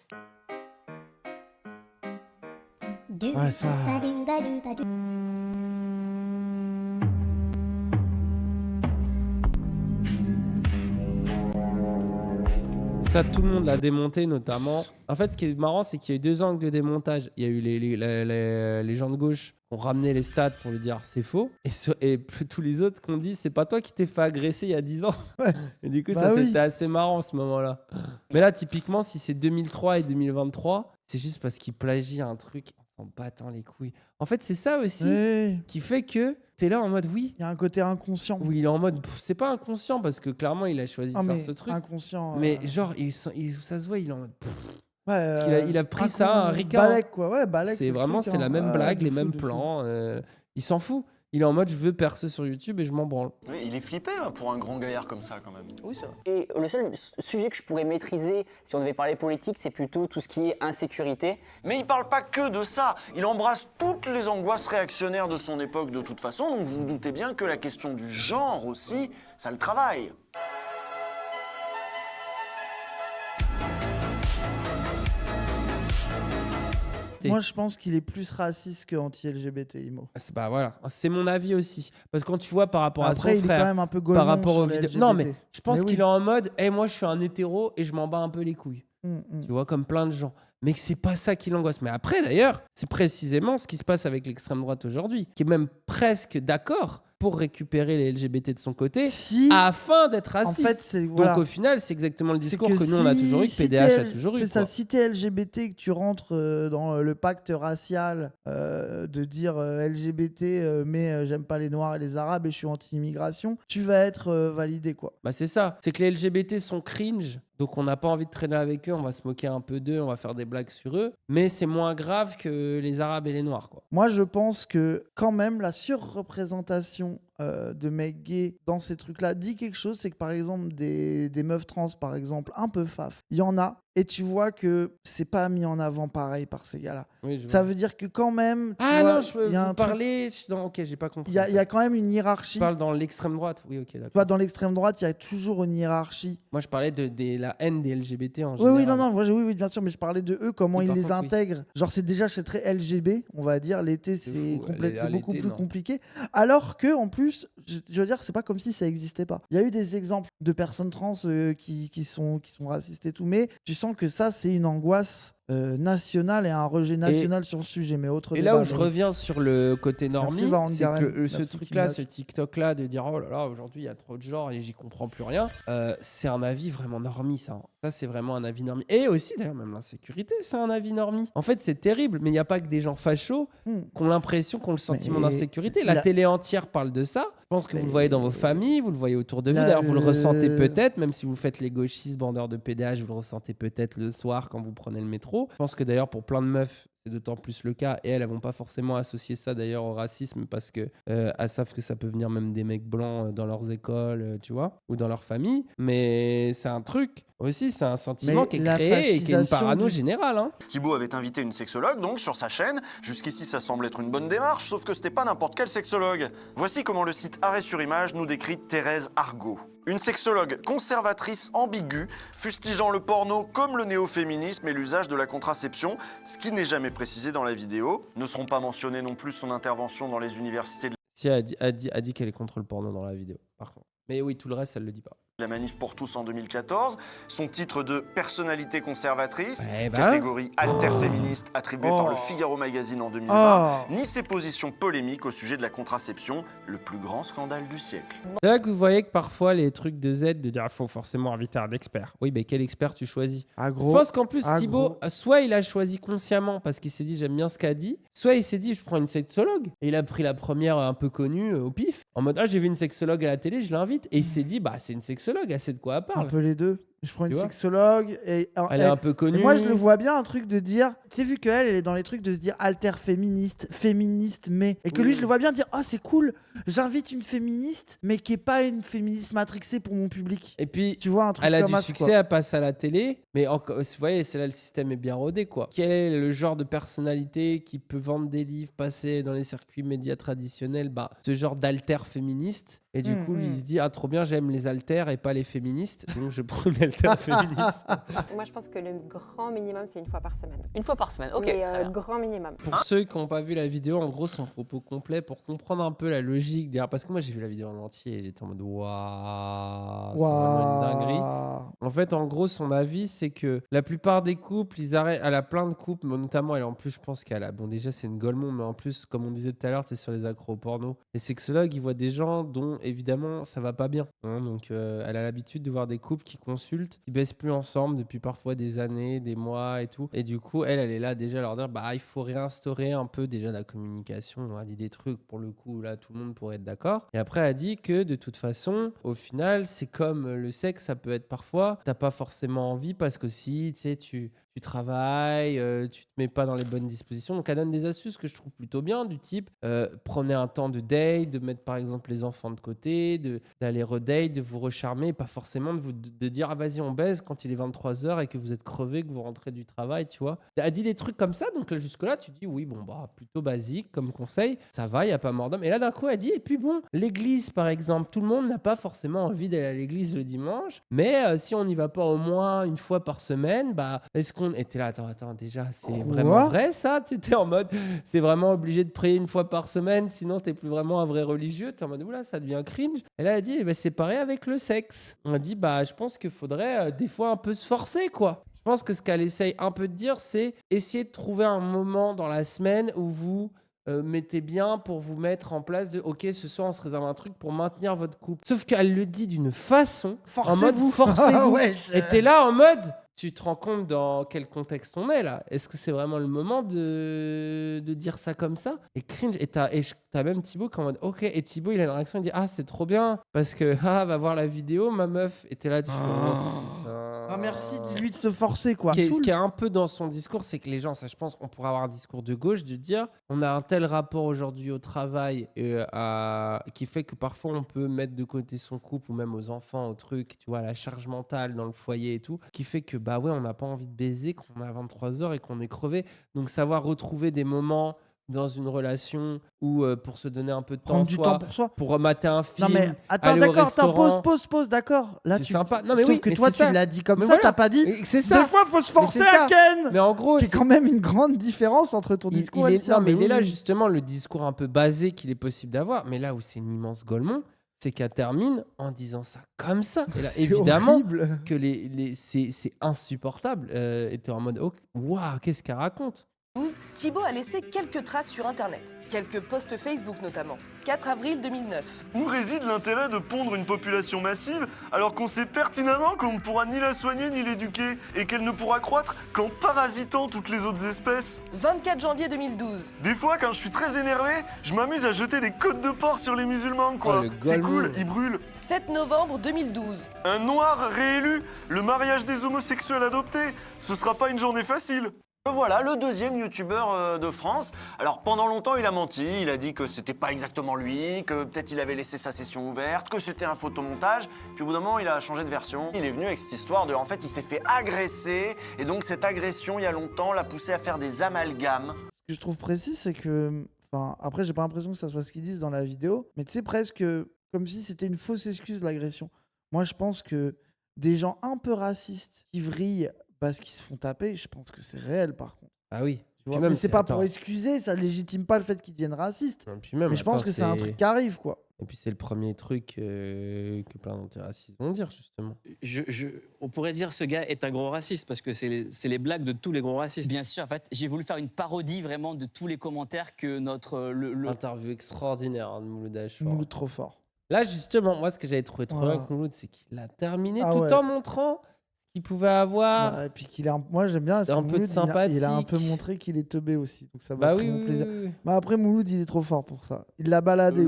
Ouais, ça. Ça, tout le monde l'a démonté, notamment. En fait, ce qui est marrant, c'est qu'il y a eu 2 angles de démontage. Il y a eu les gens de gauche qui ont ramené les stats pour lui dire c'est faux. Et tous les autres qui ont dit c'est pas toi qui t'es fait agresser il y a 10 ans. Ouais. Et du coup, c'était assez marrant ce moment-là. Mais là, typiquement, si c'est 2003 et 2023, c'est juste parce qu'il plagie un truc en s'en battant les couilles. En fait, c'est ça aussi qui fait que t'es là en mode oui. Il y a un côté inconscient. Oui, il est en mode c'est pas inconscient parce que clairement il a choisi de faire ce truc. Inconscient. Mais genre, ça se voit, il est en mode. Ouais, parce qu'il a pris ça, un Ricard. Balek, quoi. Ouais, Balek. C'est vraiment, c'est la même blague, les mêmes plans. Il s'en fout. Il est en mode je veux percer sur YouTube et je m'en branle. Oui, il est flippé hein, pour un grand gaillard comme ça quand même. Oui, ça. Et le seul sujet que je pourrais maîtriser si on devait parler politique, c'est plutôt tout ce qui est insécurité. Mais il parle pas que de ça, il embrasse toutes les angoisses réactionnaires de son époque de toute façon, donc vous vous doutez bien que la question du genre aussi, ça le travaille. Moi, je pense qu'il est plus raciste que anti-LGBT, Imo. Bah voilà, c'est mon avis aussi. Parce que quand tu vois par rapport à son frère, il est quand même un peu par rapport aux vidéos. LGBT. Non, mais je pense qu'il est en mode moi, je suis un hétéro et je m'en bats un peu les couilles. Tu vois, comme plein de gens. Mais que c'est pas ça qui l'angoisse. Mais après, d'ailleurs, c'est précisément ce qui se passe avec l'extrême droite aujourd'hui, qui est même presque d'accord pour récupérer les LGBT de son côté afin d'être raciste. En fait, donc au final, c'est exactement le discours que nous on a toujours eu, que PDH a toujours eu. C'est ça, si t'es LGBT et que tu rentres dans le pacte racial de dire LGBT mais j'aime pas les Noirs et les Arabes et je suis anti-immigration, tu vas être validé quoi. Bah c'est ça, c'est que les LGBT sont cringe. Donc on n'a pas envie de traîner avec eux, on va se moquer un peu d'eux, on va faire des blagues sur eux, mais c'est moins grave que les Arabes et les Noirs, quoi. Moi je pense que quand même la surreprésentation de mecs gays dans ces trucs-là dit quelque chose, c'est que par exemple des meufs trans par exemple un peu faf, il y en a et tu vois que c'est pas mis en avant pareil par ces gars-là. Oui, ça veut dire que quand même non, je peux vous parler non, ok, j'ai pas compris. Il y a quand même une hiérarchie. Tu parles dans l'extrême droite. Oui, ok, d'accord. Tu vois, dans l'extrême droite, il y a toujours une hiérarchie. Moi je parlais de la haine des LGBT en général. Oui, non, oui, bien sûr, mais je parlais de eux, comment ils les intègrent. Genre c'est très LGB, on va dire, l'été c'est beaucoup plus compliqué. Alors que en plus, je veux dire, c'est pas comme si ça existait pas. Il y a eu des exemples de personnes trans qui sont racistes et tout, mais tu sens que ça c'est une angoisse nationale et un rejet national sur le sujet, mais autre. Et débat, là où je reviens sur le côté normie, c'est que ce truc-là, ce TikTok-là, de dire oh là là, aujourd'hui il y a trop de genres et j'y comprends plus rien, c'est un avis vraiment normie, ça. Ça, c'est vraiment un avis normie. Et aussi, d'ailleurs, même l'insécurité, c'est un avis normie. En fait, c'est terrible, mais il n'y a pas que des gens fachos qui ont l'impression, qui ont le sentiment d'insécurité. La télé entière parle de ça. Je pense que vous le voyez dans vos familles, vous le voyez autour de vous. D'ailleurs, vous le ressentez peut-être, même si vous faites les gauchistes bandeurs de PDH, vous le ressentez peut-être le soir quand vous prenez le métro. Je pense que d'ailleurs, pour plein de meufs, c'est d'autant plus le cas. Et elles vont pas forcément associer ça d'ailleurs au racisme parce que elles savent que ça peut venir même des mecs blancs dans leurs écoles, tu vois, ou dans leur famille. Mais c'est un truc aussi, c'est un sentiment qui est créé et qui est une parano générale. Hein. Thibaut avait invité une sexologue donc sur sa chaîne. Jusqu'ici, ça semble être une bonne démarche, sauf que c'était pas n'importe quel sexologue. Voici comment le site Arrêt sur Image nous décrit Thérèse Argot. Une sexologue conservatrice ambiguë, fustigeant le porno comme le néo-féminisme et l'usage de la contraception, ce qui n'est jamais précisé dans la vidéo. Ne seront pas mentionnées non plus son intervention dans les universités de... Si, elle a dit qu'elle est contre le porno dans la vidéo, par contre. Mais oui, tout le reste, elle le dit pas. La Manif pour tous en 2014, son titre de personnalité conservatrice, catégorie alter-féministe attribuée par le Figaro Magazine en 2020, ni ses positions polémiques au sujet de la contraception, le plus grand scandale du siècle. C'est là que vous voyez que parfois les trucs de Z, de dire faut forcément inviter un expert. Oui, mais quel expert tu choisis? Je pense qu'en plus, Thibaut, soit il a choisi consciemment parce qu'il s'est dit j'aime bien ce qu'a dit, soit il s'est dit je prends une sexologue. Et il a pris la première un peu connue au pif, en mode j'ai vu une sexologue à la télé, je l'invite. Et il s'est dit c'est une sexologue, elle sait de quoi elle parle. Un peu les deux. Je prends une sexologue et elle est un peu connue. Et moi, je le vois bien, un truc de dire, tu sais, vu qu'elle est dans les trucs de se dire alter-féministe, féministe, mais. Et que lui, je le vois bien dire, c'est cool, j'invite une féministe, mais qui est pas une féministe matrixée pour mon public. Et puis, tu vois, un truc elle a comme du succès, elle passe à la télé, mais vous voyez, c'est là le système est bien rodé, quoi. Quel est le genre de personnalité qui peut vendre des livres, passer dans les circuits médias traditionnels? Ce genre d'alter-féministe. Et du coup, lui, il se dit, trop bien, j'aime les alters et pas les féministes. Donc, je prends une alter-féministe. Moi, je pense que le grand minimum, c'est une fois par semaine. Une fois par semaine, ok. Oui, grand minimum. Pour ceux qui n'ont pas vu la vidéo, en gros, son propos complet, pour comprendre un peu la logique derrière. Parce que moi, j'ai vu la vidéo en entier et j'étais en mode, waouh, c'est vraiment une dinguerie. En fait, en gros, son avis, c'est que la plupart des couples, ils arrêtent. Elle a plein de couples, mais notamment, elle, en plus, je pense qu'elle a. Bon, déjà, c'est une Golemont, mais en plus, comme on disait tout à l'heure, c'est sur les accros au porno. Les sexologues, ils voient des gens dont évidemment ça va pas bien, hein, donc elle a l'habitude de voir des couples qui consultent, qui baissent plus ensemble depuis parfois des années, des mois et tout, et du coup elle est là déjà à leur dire il faut réinstaurer un peu déjà la communication. On a dit des trucs, pour le coup là tout le monde pourrait être d'accord, et après elle a dit que de toute façon au final c'est comme le sexe, ça peut être parfois t'as pas forcément envie parce que si tu sais tu travailles, tu te mets pas dans les bonnes dispositions. Donc elle donne des astuces que je trouve plutôt bien, du type prenez un temps de date, de mettre par exemple les enfants de côté, d'aller redate, de vous recharmer, pas forcément de dire vas-y on baise quand il est 23h et que vous êtes crevé, que vous rentrez du travail, tu vois. Elle dit des trucs comme ça, donc là, jusque-là tu dis oui, plutôt basique comme conseil, ça va, il n'y a pas mort d'homme. Et là d'un coup elle dit, et puis bon, l'église par exemple, tout le monde n'a pas forcément envie d'aller à l'église le dimanche, mais si on n'y va pas au moins une fois par semaine, est-ce qu'on était là, attends, déjà, c'est vraiment vrai ça? T'étais en mode, c'est vraiment obligé de prier une fois par semaine, sinon t'es plus vraiment un vrai religieux. T'es en mode, oula, ça devient cringe. Et là, elle a dit, c'est pareil avec le sexe. On a dit, je pense qu'il faudrait des fois un peu se forcer, quoi. Je pense que ce qu'elle essaye un peu de dire, c'est essayer de trouver un moment dans la semaine où vous mettez bien pour vous mettre en place de ok, ce soir on se réserve un truc pour maintenir votre couple. Sauf qu'elle le dit d'une façon, forcez-vous. Et t'es là en mode, tu te rends compte dans quel contexte on est là? Est-ce que c'est vraiment le moment de dire ça comme ça? Et cringe. Et t'as même Thibaut qui est en mode ok. Et Thibaut il a une réaction, il dit c'est trop bien parce que va voir la vidéo, ma meuf. Et t'es là, tu fais merci, dis-lui de se forcer quoi. Ce qui est un peu dans son discours, c'est que les gens, ça je pense, on pourrait avoir un discours de gauche de dire on a un tel rapport aujourd'hui au travail qui fait que parfois on peut mettre de côté son couple ou même aux enfants, au truc, tu vois, la charge mentale dans le foyer et tout, qui fait que on n'a pas envie de baiser quand on est à 23h et qu'on est crevé. Donc savoir retrouver des moments dans une relation où pour se donner un peu de temps, prendre du temps pour soi, pour mater un film, non mais attends, d'accord, pause, d'accord. Là c'est sympa. Non mais sauf que toi tu l'as dit comme ça, t'as pas dit. C'est ça. Des fois faut se forcer à Ken. Mais en gros, c'est quand même une grande différence entre ton discours et le sien. Non mais il est là justement le discours un peu basé qu'il est possible d'avoir. Mais là où c'est une immense Golemont, c'est qu'elle termine en disant ça comme ça. Et là, évidemment horrible. Que c'est insupportable. Et t'es en mode waouh, qu'est-ce qu'elle raconte? Thibaut a laissé quelques traces sur Internet, quelques posts Facebook notamment. 4 avril 2009. Où réside l'intérêt de pondre une population massive alors qu'on sait pertinemment qu'on ne pourra ni la soigner ni l'éduquer et qu'elle ne pourra croître qu'en parasitant toutes les autres espèces? 24 janvier 2012. Des fois, quand je suis très énervé, je m'amuse à jeter des côtes de porc sur les musulmans, quoi. C'est cool, ils brûlent. 7 novembre 2012. Un noir réélu, le mariage des homosexuels adoptés, ce sera pas une journée facile. Voilà, le deuxième youtubeur de France. Alors pendant longtemps il a menti, il a dit que c'était pas exactement lui, que peut-être il avait laissé sa session ouverte, que c'était un photomontage, puis au bout d'un moment il a changé de version. Il est venu avec cette histoire de, en fait il s'est fait agresser, et donc cette agression il y a longtemps l'a poussé à faire des amalgames. Ce que je trouve précis, c'est que, enfin, après j'ai pas l'impression que ça soit ce qu'ils disent dans la vidéo, mais tu sais, presque comme si c'était une fausse excuse l'agression. Moi je pense que des gens un peu racistes qui vrillent parce qu'ils se font taper, je pense que c'est réel par contre. Ah oui. Tu vois, mais c'est pas pour excuser, ça légitime pas le fait qu'ils deviennent racistes. Mais je pense que c'est un truc qui arrive, quoi. Et puis c'est le premier truc que plein d'antiracistes vont dire, justement. On pourrait dire ce gars est un gros raciste, parce que c'est les blagues de tous les gros racistes. Bien sûr, en fait, j'ai voulu faire une parodie vraiment de tous les commentaires que notre... Interview extraordinaire de Mouloud Achour. Mouloud trop fort. Là, justement, moi, ce que j'avais trouvé trop bien avec Mouloud, c'est qu'il a terminé tout en montrant qu'il pouvait avoir. Bah, et puis qu'il a, moi j'aime bien, un peu de sympathie. Il a un peu montré qu'il est teubé aussi, donc ça va mon plaisir. Oui. Bah après Mouloud, il est trop fort pour ça. Il l'a baladé.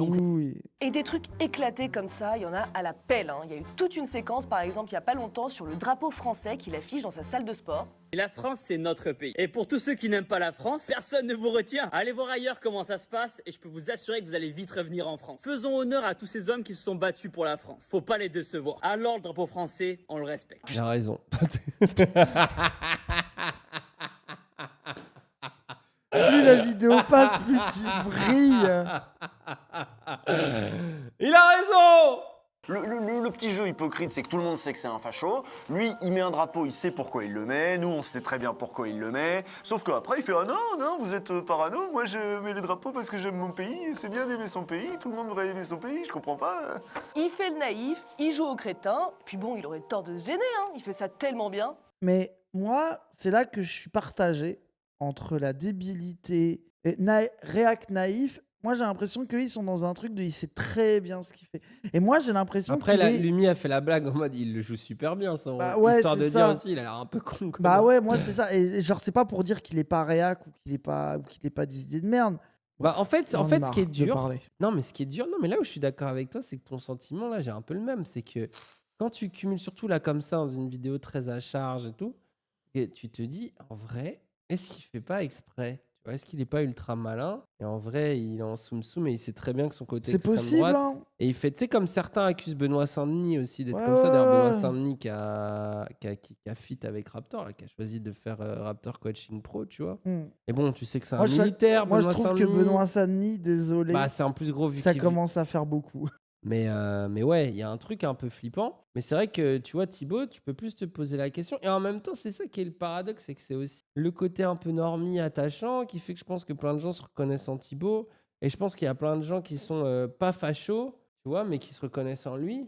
Et des trucs éclatés comme ça, il y en a à la pelle. Il y a eu toute une séquence, par exemple, il y a pas longtemps, sur le drapeau français qu'il affiche dans sa salle de sport. Et la France, c'est notre pays. Et pour tous ceux qui n'aiment pas la France, personne ne vous retient. Allez voir ailleurs comment ça se passe et je peux vous assurer que vous allez vite revenir en France. Faisons honneur à tous ces hommes qui se sont battus pour la France. Faut pas les décevoir. Alors le drapeau français, on le respecte. Il a raison. Plus la vidéo passe, plus tu brilles. Il a raison. Le petit jeu hypocrite, c'est que tout le monde sait que c'est un facho. Lui, il met un drapeau, il sait pourquoi il le met. Nous, on sait très bien pourquoi il le met. Sauf qu'après, il fait « Ah non, vous êtes parano. Moi, je mets les drapeaux parce que j'aime mon pays. C'est bien d'aimer son pays. Tout le monde devrait aimer son pays. Je comprends pas. » Il fait le naïf, il joue au crétin. Puis bon, il aurait tort de se gêner. Il fait ça tellement bien. Mais moi, c'est là que je suis partagé entre la débilité et réac naïf. Moi, j'ai l'impression qu'ils sont dans un truc de il sait très bien ce qu'il fait. Et moi, j'ai l'impression Après, Lumi a fait la blague en mode il le joue super bien, ça. Histoire de dire aussi, il a l'air un peu con. Bah ouais, moi, c'est ça. Et genre, c'est pas pour dire qu'il est pas réac ou qu'il est pas des idées de merde. Bah en fait, ce qui est dur. Non, mais ce qui est dur, non, mais là où je suis d'accord avec toi, c'est que ton sentiment, là, j'ai un peu le même. C'est que quand tu cumules surtout là comme ça dans une vidéo très à charge et tout, et tu te dis, en vrai, est-ce qu'il fait pas exprès? Est-ce qu'il n'est pas ultra malin? Et en vrai, il est en soum-soum et il sait très bien que son côté extrême droite. Hein. Et il fait, tu sais, comme certains accusent Benoît Saint-Denis aussi d'être comme ça. D'ailleurs, Benoît Saint-Denis qui a fit avec Raptor, là, qui a choisi de faire Raptor Coaching Pro, tu vois. Et bon, tu sais que c'est un militaire. Moi, je trouve que Benoît Saint-Denis, désolé. Bah, c'est un plus gros vu ça commence à faire beaucoup. Mais ouais, il y a un truc un peu flippant. Mais c'est vrai que, tu vois, Thibaut, tu peux plus te poser la question. Et en même temps, c'est ça qui est le paradoxe, c'est que c'est aussi le côté un peu normie, attachant, qui fait que je pense que plein de gens se reconnaissent en Thibaut. Et je pense qu'il y a plein de gens qui sont pas fachos, tu vois, mais qui se reconnaissent en lui.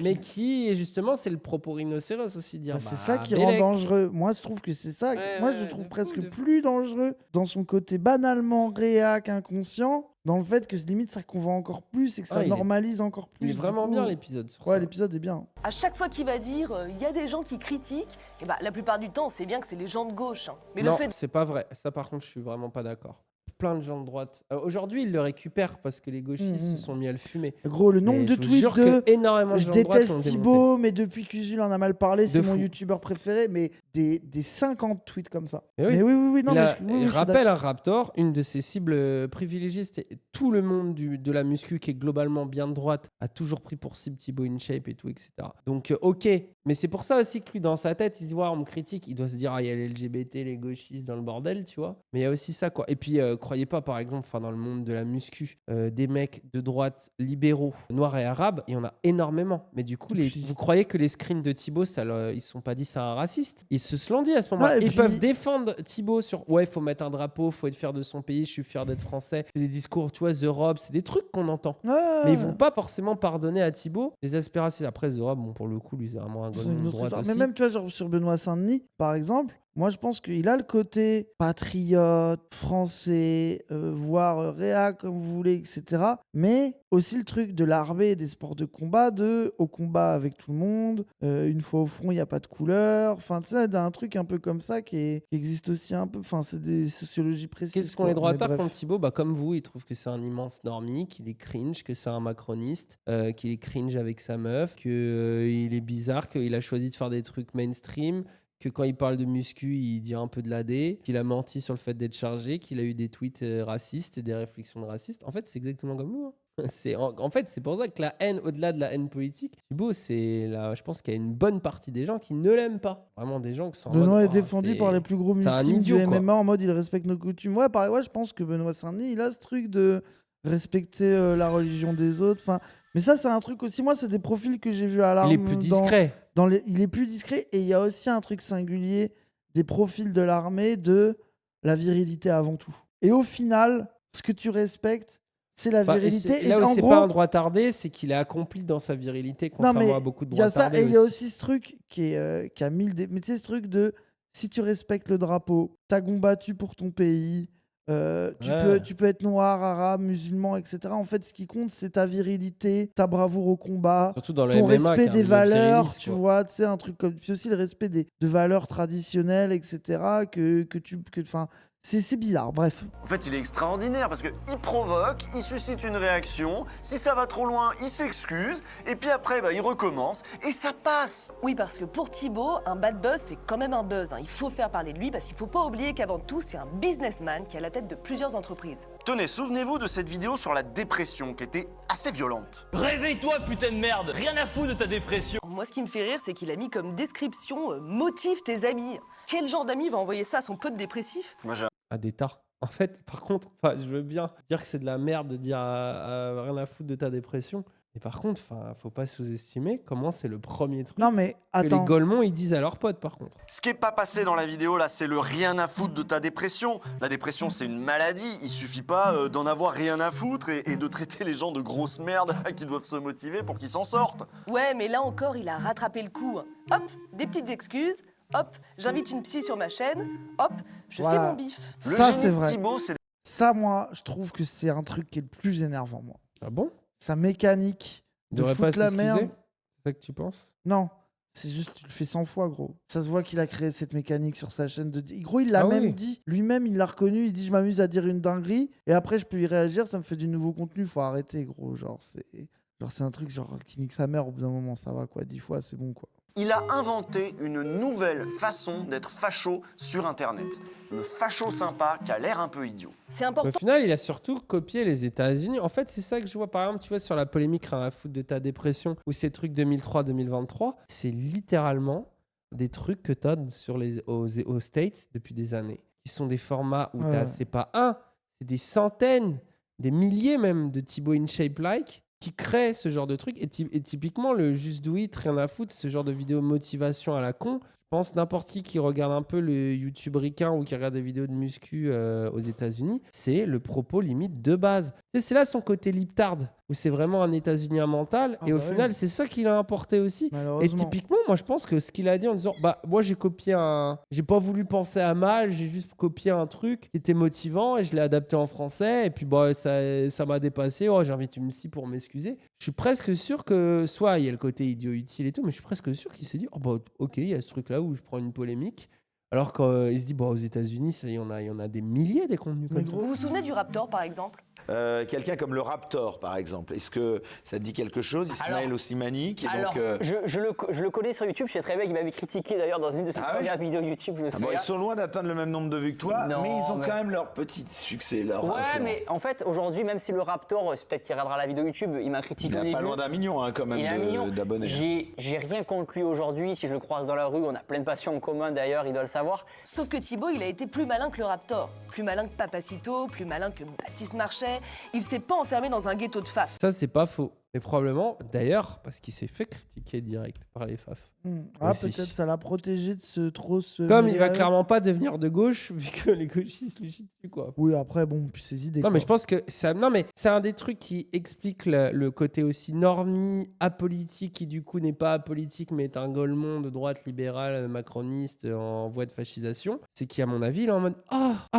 Mais qui, justement, c'est le propos rhinocéros aussi, dire. C'est ça qui rend dangereux. Moi, je trouve que c'est ça. Moi, je trouve presque plus dangereux dans son côté banalement réac, inconscient. Dans le fait que limite ça convainc encore plus et que ça normalise encore plus. Il est vraiment bien l'épisode sur ça. L'épisode est bien. À chaque fois qu'il va dire il y a des gens qui critiquent, et bah, la plupart du temps on sait bien que c'est les gens de gauche. Mais non, c'est pas vrai. Ça par contre je suis vraiment pas d'accord. Plein de gens de droite. Aujourd'hui, ils le récupèrent parce que les gauchistes se sont mis à le fumer. Gros, le nombre de tweets énormément de gens je déteste Thibaut, mais depuis qu'Usul en a mal parlé, c'est mon youtubeur préféré, mais des 50 tweets comme ça. Mais oui. Non, il rappelle un Raptor, une de ses cibles privilégiées, c'était tout le monde de la muscu qui est globalement bien de droite, a toujours pris pour cible Thibaut InShape et tout, etc. Donc, ok. Mais c'est pour ça aussi que lui, dans sa tête, il se voit, on me critique, il doit se dire, il y a les LGBT, les gauchistes dans le bordel, tu vois. Mais il y a aussi ça, quoi. Et puis, croyez pas, par exemple, dans le monde de la muscu, des mecs de droite libéraux, noirs et arabes, il y en a énormément. Mais du coup, vous croyez que les screens de Thibaut, ils se sont pas dit c'est un raciste? Ils se l'ont dit à ce moment-là. Ils peuvent défendre Thibaut sur il faut mettre un drapeau, faut être fier de son pays, je suis fier d'être français. C'est des discours, tu vois, The Rob, c'est des trucs qu'on entend. Mais ils vont pas forcément pardonner à Thibaut des aspects racistes. Après, The Rob, bon, pour le coup, lui, c'est vraiment un gars de droite aussi. Mais même, tu vois, genre sur Benoît Saint-Denis, par exemple, moi, je pense qu'il a le côté patriote, français, voire réa, comme vous voulez, etc. Mais aussi le truc de l'armée et des sports de combat, au combat avec tout le monde, une fois au front, il n'y a pas de couleur. Enfin, tu sais, un truc un peu comme ça qui existe aussi un peu. Enfin, c'est des sociologies précises. Qu'est-ce qu'on les droitards contre Thibaut? Comme vous, il trouve que c'est un immense normie, qu'il est cringe, que c'est un macroniste, qu'il est cringe avec sa meuf, qu'il est bizarre, qu'il a choisi de faire des trucs mainstream, que quand il parle de muscu, il dit un peu de l'AD, qu'il a menti sur le fait d'être chargé, qu'il a eu des tweets racistes et des réflexions de racistes. En fait, c'est exactement comme nous. En fait, c'est pour ça que la haine, au-delà de la haine politique, Thibaut, je pense qu'il y a une bonne partie des gens qui ne l'aiment pas. Vraiment des gens qui sont en Benoît mode, est défendu par les plus gros musclimes du MMA en mode il respecte nos coutumes. Ouais, pareil, je pense que Benoît Saint-Denis, il a ce truc de respecter la religion des autres. Mais ça, c'est un truc aussi. Moi, c'est des profils que j'ai vus à l'arme. Il est plus discret. Il est plus discret. Et il y a aussi un truc singulier des profils de l'armée de la virilité avant tout. Et au final, ce que tu respectes, c'est la virilité. Et là où c'est pas un droit tardé, c'est qu'il a accompli dans sa virilité, contrairement à beaucoup de droits tardés. Et il y a aussi ce truc qui a mis le... Mais tu sais, ce truc de si tu respectes le drapeau, t'as combattu pour ton pays, tu peux être noir, arabe, musulman, etc. En fait, ce qui compte, c'est ta virilité, ta bravoure au combat, surtout dans le ton MMA, respect des valeurs, tu quoi. vois, tu sais, un truc comme... Puis aussi le respect de valeurs traditionnelles, etc. C'est bizarre, bref. En fait, il est extraordinaire parce qu'il provoque, il suscite une réaction. Si ça va trop loin, il s'excuse. Et puis après, il recommence. Et ça passe. Oui, parce que pour Thibaut, un bad buzz, c'est quand même un buzz. Il faut faire parler de lui parce qu'il faut pas oublier qu'avant tout, c'est un businessman qui est à la tête de plusieurs entreprises. Tenez, souvenez-vous de cette vidéo sur la dépression qui était assez violente. Réveille-toi, putain de merde. Rien à foutre de ta dépression. Moi, ce qui me fait rire, c'est qu'il a mis comme description motive tes amis. Quel genre d'ami va envoyer ça à son pote dépressif? Moi, j'ai À des tas. En fait, par contre, je veux bien dire que c'est de la merde de dire rien à foutre de ta dépression. Mais par contre, faut pas sous-estimer comment c'est le premier truc Non, mais que les attends. Golemons ils disent à leurs potes, par contre. Ce qui est pas passé dans la vidéo là, c'est le rien à foutre de ta dépression. La dépression, c'est une maladie. Il suffit pas d'en avoir rien à foutre et de traiter les gens de grosses merdes qui doivent se motiver pour qu'ils s'en sortent. Ouais, mais là encore, il a rattrapé le coup. Hop, des petites excuses. Hop, j'invite une psy sur ma chaîne. Hop, je fais mon bif. Le Ça, génie c'est de vrai. Thibaut, c'est... Ça, moi, je trouve que c'est un truc qui est le plus énervant, moi. Ah bon? Sa mécanique Il de devrait pas foutre la s'excuser? merde. C'est ça que tu penses? Non, c'est juste tu le fais 100 fois, gros. Ça se voit qu'il a créé cette mécanique sur sa chaîne de... Gros, il l'a même dit. Lui-même, il l'a reconnu. Il dit, je m'amuse à dire une dinguerie. Et après, je peux y réagir. Ça me fait du nouveau contenu. Faut arrêter, gros. C'est un truc qui nique sa mère au bout d'un moment. Ça va, quoi. 10 fois, c'est bon, quoi. Il a inventé une nouvelle façon d'être facho sur Internet. Le facho sympa qui a l'air un peu idiot. C'est important. Au final, il a surtout copié les États-Unis. En fait, c'est ça que je vois, par exemple, tu vois, sur la polémique rien à foutre de ta dépression ou ces trucs 2003-2023, c'est littéralement des trucs que tu as aux States depuis des années, qui sont des formats où c'est pas un, c'est des centaines, des milliers même de Thibaut InShape Like qui créent ce genre de truc. Et typiquement, le Just Do It, rien à foutre, ce genre de vidéo motivation à la con. Je pense n'importe qui regarde un peu le YouTube ricain ou qui regarde des vidéos de muscu aux États-Unis, c'est le propos limite de base. C'est là son côté liptard, où c'est vraiment un États-Unien mental. Et au final, c'est ça qu'il a importé aussi. Et typiquement, moi, je pense que ce qu'il a dit en disant, moi, j'ai copié j'ai pas voulu penser à mal, j'ai juste copié un truc qui était motivant et je l'ai adapté en français. Et puis, ça m'a dépassé. J'invite une psy pour m'excuser. Je suis presque sûr que, soit il y a le côté idiot utile et tout, mais je suis presque sûr qu'il s'est dit, ok, il y a ce truc-là où je prends une polémique. Alors qu'il se dit, aux États-Unis, il y en a des milliers des contenus comme ça. Vous vous souvenez du Raptor, par exemple? Quelqu'un comme le Raptor, par exemple. Est-ce que ça te dit quelque chose? Ismaël Oslimani, qui est donc... Je le connais sur YouTube, je sais très bien qu'il m'avait critiqué d'ailleurs dans une de ses premières vidéos YouTube. Ils sont loin d'atteindre le même nombre de vues que toi, mais ils ont quand même leur petit succès, leur influence. Mais en fait, aujourd'hui, même si le Raptor, c'est peut-être qu'il regardera la vidéo YouTube, il m'a critiqué au début. Il a pas loin d'1 million quand même d'abonnés. J'ai rien contre lui aujourd'hui. Si je le croise dans la rue, on a plein de passions en commun d'ailleurs, il doit le savoir. Sauf que Thibaut, il a été plus malin que le Raptor. Plus malin que Papacito, plus malin que Baptiste Marchais. Il s'est pas enfermé dans un ghetto de faf. Ça, c'est pas faux. Mais probablement, d'ailleurs, parce qu'il s'est fait critiquer direct par les faf. Peut-être ça l'a protégé de se Comme il va clairement pas devenir de gauche, vu que les gauchistes lui chient dessus, quoi. Oui, après, puis ses idées. Non, mais je pense que c'est un des trucs qui explique le côté aussi normie, apolitique, qui du coup n'est pas apolitique, mais est un golemon de droite libérale, macroniste, en voie de fascisation. C'est qu'à mon avis, il est en mode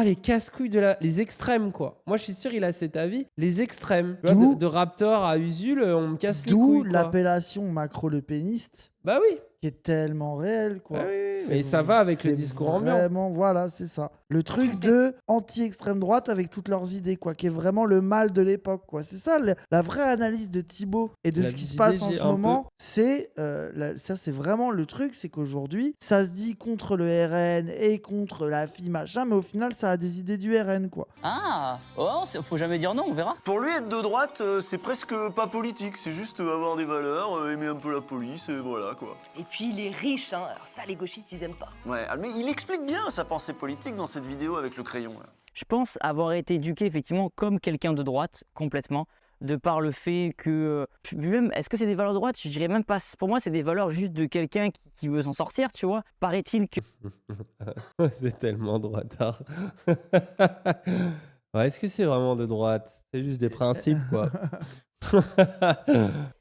les casse-couilles les extrêmes, quoi. Moi, je suis sûr, il a cet avis. Les extrêmes. De Raptor à Usul, on me casse les couilles. D'où l'appellation macro-le péniste. Bah oui. qui est tellement réel, quoi. Et ça va avec le discours ambiant. Vraiment, voilà, c'est ça. Le truc de anti-extrême droite avec toutes leurs idées, quoi, qui est vraiment le mal de l'époque, quoi. C'est ça, la vraie analyse de Thibaut et de ce qui se passe en ce moment, c'est ça, c'est vraiment le truc, c'est qu'aujourd'hui, ça se dit contre le RN et contre la FI, machin, mais au final, ça a des idées du RN, quoi. Ah, oh, faut jamais dire non, on verra. Pour lui, être de droite, c'est presque pas politique, c'est juste avoir des valeurs, aimer un peu la police, et voilà quoi. Et puis il est riche, hein. Alors ça les gauchistes ils aiment pas. Ouais, mais il explique bien sa pensée politique dans cette vidéo avec le crayon. Là. Je pense avoir été éduqué effectivement comme quelqu'un de droite, complètement, de par le fait que... même, est-ce que c'est des valeurs de droite? Je dirais même pas. Pour moi, c'est des valeurs juste de quelqu'un qui veut s'en sortir, tu vois. Paraît-il que... C'est tellement droitard. Ouais, est-ce que c'est vraiment de droite? C'est juste des principes, quoi.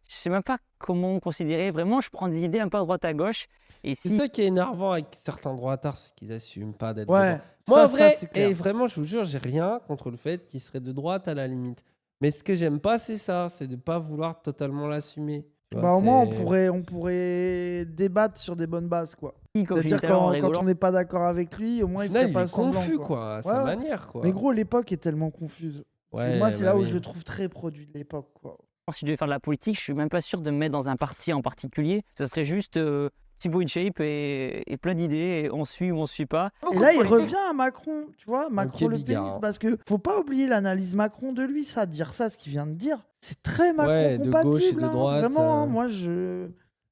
Je sais même pas comment considérer. Vraiment, je prends des idées un peu à droite à gauche. Et C'est ça qui est énervant avec certains droitards, c'est qu'ils n'assument pas d'être de Ouais, droite. Moi, en vrai, c'est clair. et vraiment, je vous jure, j'ai rien contre le fait qu'ils seraient de droite à la limite. Mais ce que j'aime pas, c'est ça, c'est de pas vouloir totalement l'assumer. Tu vois, Bah, au moins, c'est- on pourrait débattre sur des bonnes bases, quoi. Comme j'ai dit C'est-à-dire tout à l'heure, en quand rigolant. on n'est pas d'accord avec lui, au moins Au il final, fait il pas est semblant, confus, quoi. quoi, à sa Ouais. manière, quoi. Mais gros, l'époque est tellement confuse. Ouais, Moi, c'est bah là où oui. je le trouve très produit de l'époque, quoi. Si je devais faire de la politique, je suis même pas sûr de me mettre dans un parti en particulier. Ça serait juste Thibaut InShape et plein d'idées, et on suit ou on suit pas. Et là, il revient à Macron, tu vois, Macron le Bigard, pénis, hein. parce que faut pas oublier l'analyse Macron de lui, ça, dire ça, ce qu'il vient de dire, c'est très Macron Ouais, de compatible, gauche et de hein, droite, vraiment, hein, moi je...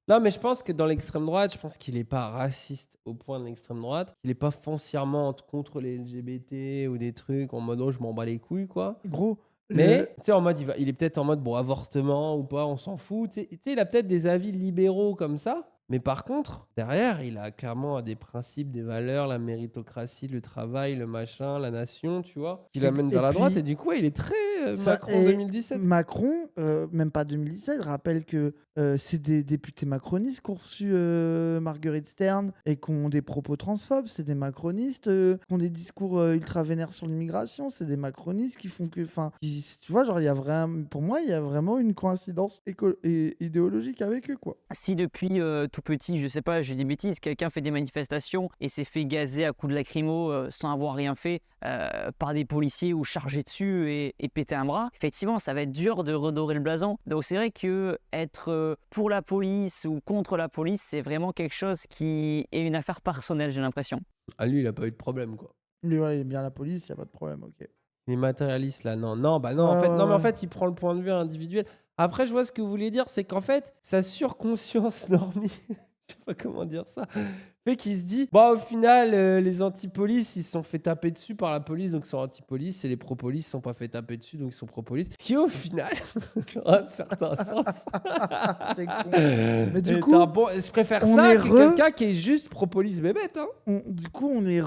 Non, mais je pense que dans l'extrême droite, je pense qu'il n'est pas raciste au point de l'extrême droite. Il n'est pas foncièrement contre les LGBT ou des trucs en mode oh, je m'en bats les couilles, quoi. Gros. Mais, tu sais, en mode, il est peut-être en mode bon, avortement ou pas, on s'en fout. Tu sais, il a peut-être des avis libéraux comme ça. Mais par contre, derrière, il a clairement des principes, des valeurs, la méritocratie, le travail, le machin, la nation, tu vois, qui l'amène vers la droite. Et du coup, ouais, il est très Macron 2017. Macron, même pas 2017, rappelle que c'est des députés macronistes qui ont reçu Marguerite Stern et qui ont des propos transphobes. C'est des macronistes qui ont des discours ultra vénères sur l'immigration. C'est des macronistes qui font que... Tu vois, genre, il y a vraiment, pour moi, il y a vraiment une coïncidence idéologique avec eux, quoi. Si depuis tout petit, je sais pas, j'ai des bêtises, quelqu'un fait des manifestations et s'est fait gazer à coups de lacrymo sans avoir rien fait par des policiers ou chargé dessus et péter un bras, effectivement, ça va être dur de redorer le blason. Donc c'est vrai que être pour la police ou contre la police, c'est vraiment quelque chose qui est une affaire personnelle, j'ai l'impression. Ah, lui, il a pas eu de problème, quoi. Mais ouais, il aime bien la police, il n'y a pas de problème, ok. Les matérialistes, là, non. Non, bah non, en fait, non, mais en fait, il prend le point de vue individuel. Après, je vois ce que vous voulez dire, c'est qu'en fait, sa surconscience normie, je sais pas comment dire ça, fait qu'il se dit, bah au final, les anti-police, ils se sont fait taper dessus par la police, donc ils sont anti-police, et les pro-police ne sont pas fait taper dessus, donc ils sont pro-police. Ce qui, au final, en un certain sens... T'es con. Mais du coup, je préfère on ça est que quelqu'un qui est juste pro-police bébête. Hein. Du coup, on est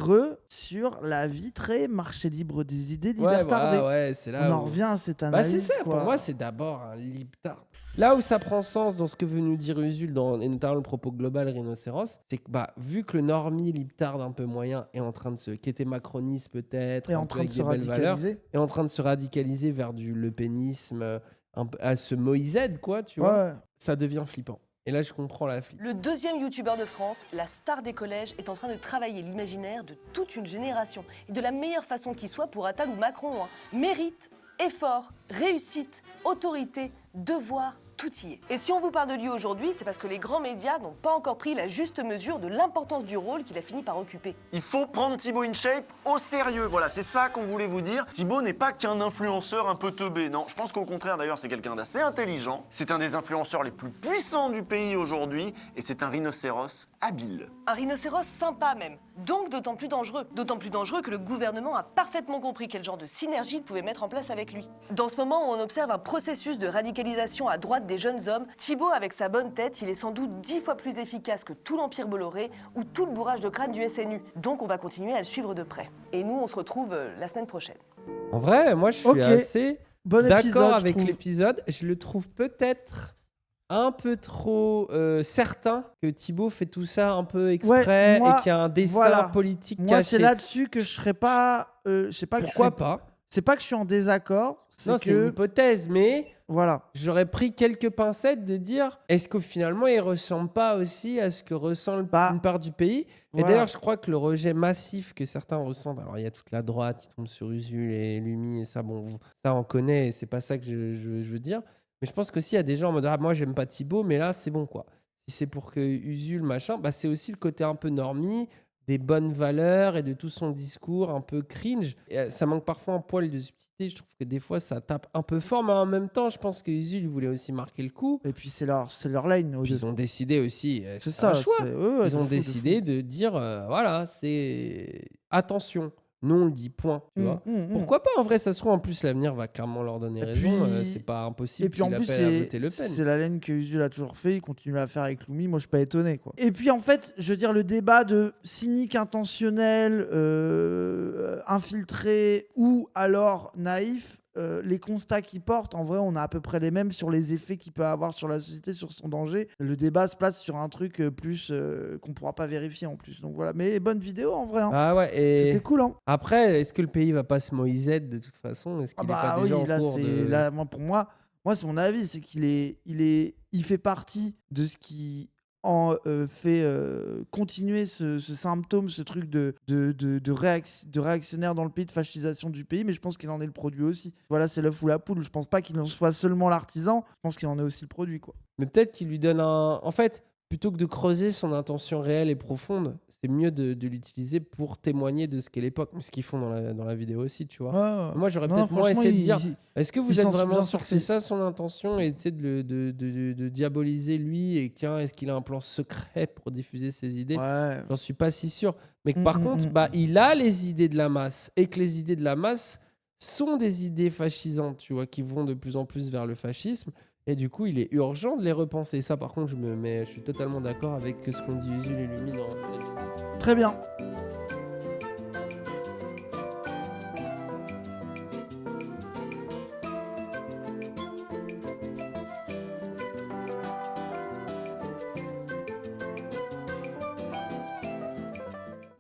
sur la vie très marché libre des idées Ouais, libertardées. bah, ouais, c'est là on en où- revient à cette Bah analyse. c'est ça, quoi. pour moi c'est d'abord un libtard. Là où ça prend sens dans ce que veut nous dire Usul, et notamment le propos global rhinocéros, c'est que bah, vu que le normie libtard un peu moyen est en train de se... qui était macroniste peut-être, Et un en peu train de avec se des belles valeurs, radicaliser. est en train de se radicaliser vers du lepénisme, à ce moïsède quoi, tu vois, Ouais. ça devient flippant. Et là je comprends la flippe. Le deuxième youtubeur de France, la star des collèges, est en train de travailler l'imaginaire de toute une génération. Et de la meilleure façon qui soit pour Attal ou Macron. Hein. Mérite, effort, réussite, autorité, devoir, tout y est. Et si on vous parle de lui aujourd'hui, c'est parce que les grands médias n'ont pas encore pris la juste mesure de l'importance du rôle qu'il a fini par occuper. Il faut prendre Thibaut InShape au sérieux, voilà, c'est ça qu'on voulait vous dire. Thibaut n'est pas qu'un influenceur un peu teubé, non, je pense qu'au contraire d'ailleurs c'est quelqu'un d'assez intelligent. C'est un des influenceurs les plus puissants du pays aujourd'hui et c'est un rhinocéros habile. Un rhinocéros sympa même, donc d'autant plus dangereux. D'autant plus dangereux que le gouvernement a parfaitement compris quel genre de synergie il pouvait mettre en place avec lui. Dans ce moment où on observe un processus de radicalisation à droite des jeunes hommes, Thibaut, avec sa bonne tête, il est sans doute 10 fois plus efficace que tout l'Empire Bolloré ou tout le bourrage de crâne du SNU. Donc on va continuer à le suivre de près. Et nous, on se retrouve la semaine prochaine. En vrai, moi je suis Ok. assez Bon épisode, d'accord je avec trouve. l'épisode. Je le trouve peut-être un peu trop certain que Thibaut fait tout ça un peu exprès moi, et qu'il y a un dessin voilà. politique Moi, caché. c'est là-dessus que je serais pas. Je sais pas. Pourquoi que je suis... pas? C'est pas que je suis en désaccord. Non, c'est une hypothèse, mais Voilà. J'aurais pris quelques pincettes de dire est-ce qu'au finalement il ressemble pas aussi à ce que ressent une part du pays. Et d'ailleurs, je crois que le rejet massif que certains ressentent, alors il y a toute la droite qui tombe sur Usul et Lumi et ça, bon, ça on connaît et c'est pas ça que je veux dire. Mais je pense qu'aussi il y a des gens en mode moi j'aime pas Thibaut, mais là c'est bon quoi. Si c'est pour que Usul machin, bah c'est aussi le côté un peu normie, des bonnes valeurs et de tout son discours un peu cringe. Et ça manque parfois un poil de subtilité. Je trouve que des fois, ça tape un peu fort, mais en même temps, je pense que Usul voulait aussi marquer le coup. Et puis, c'est leur line. Puis ils ont décidé aussi, c'est ça, un choix. ouais, ils ont décidé de dire, voilà, c'est... Attention, nous on le dit, point. Tu vois. Pourquoi pas, en vrai, ça se trouve, en plus, l'avenir va clairement leur donner raison. C'est pas impossible. Et puis en plus, c'est la laine que Usul a toujours fait. Il continue à faire avec Lumi. Moi, je suis pas étonné, quoi. Et puis, en fait, je veux dire, le débat de cynique intentionnel, infiltré ou alors naïf, les constats qu'il porte, en vrai, on a à peu près les mêmes sur les effets qu'il peut avoir sur la société, sur son danger. Le débat se place sur un truc plus qu'on pourra pas vérifier en plus. Donc voilà, mais bonne vidéo en vrai. Hein. Ah ouais, et c'était cool. Hein. Après, est-ce que le pays va pas se moïsette de toute façon? Est-ce qu'il est pas déjà en cours là, pour moi, c'est mon avis, c'est qu'il il fait partie de ce qui fait continuer ce symptôme, ce truc de réactionnaire dans le pays, de fascisation du pays, mais je pense qu'il en est le produit aussi. Voilà, c'est l'œuf ou la poule. Je pense pas qu'il en soit seulement l'artisan, je pense qu'il en est aussi le produit, quoi. Mais peut-être qu'il lui donne en fait, plutôt que de creuser son intention réelle et profonde, c'est mieux de l'utiliser pour témoigner de ce qu'est l'époque, ce qu'ils font dans la vidéo aussi, tu vois. Moi, j'aurais peut-être moins essayé de dire est-ce que vous êtes vraiment sûr que c'est ça son intention et de diaboliser lui et tiens, est-ce qu'il a un plan secret pour diffuser ses idées? J'en suis pas si sûr. Mais par contre, il a les idées de la masse et que les idées de la masse sont des idées fascisantes, tu vois, qui vont de plus en plus vers le fascisme. Et du coup, il est urgent de les repenser. Ça, par contre, je suis totalement d'accord avec ce qu'ont dit Usul et Lumi dans l'épisode. Très bien.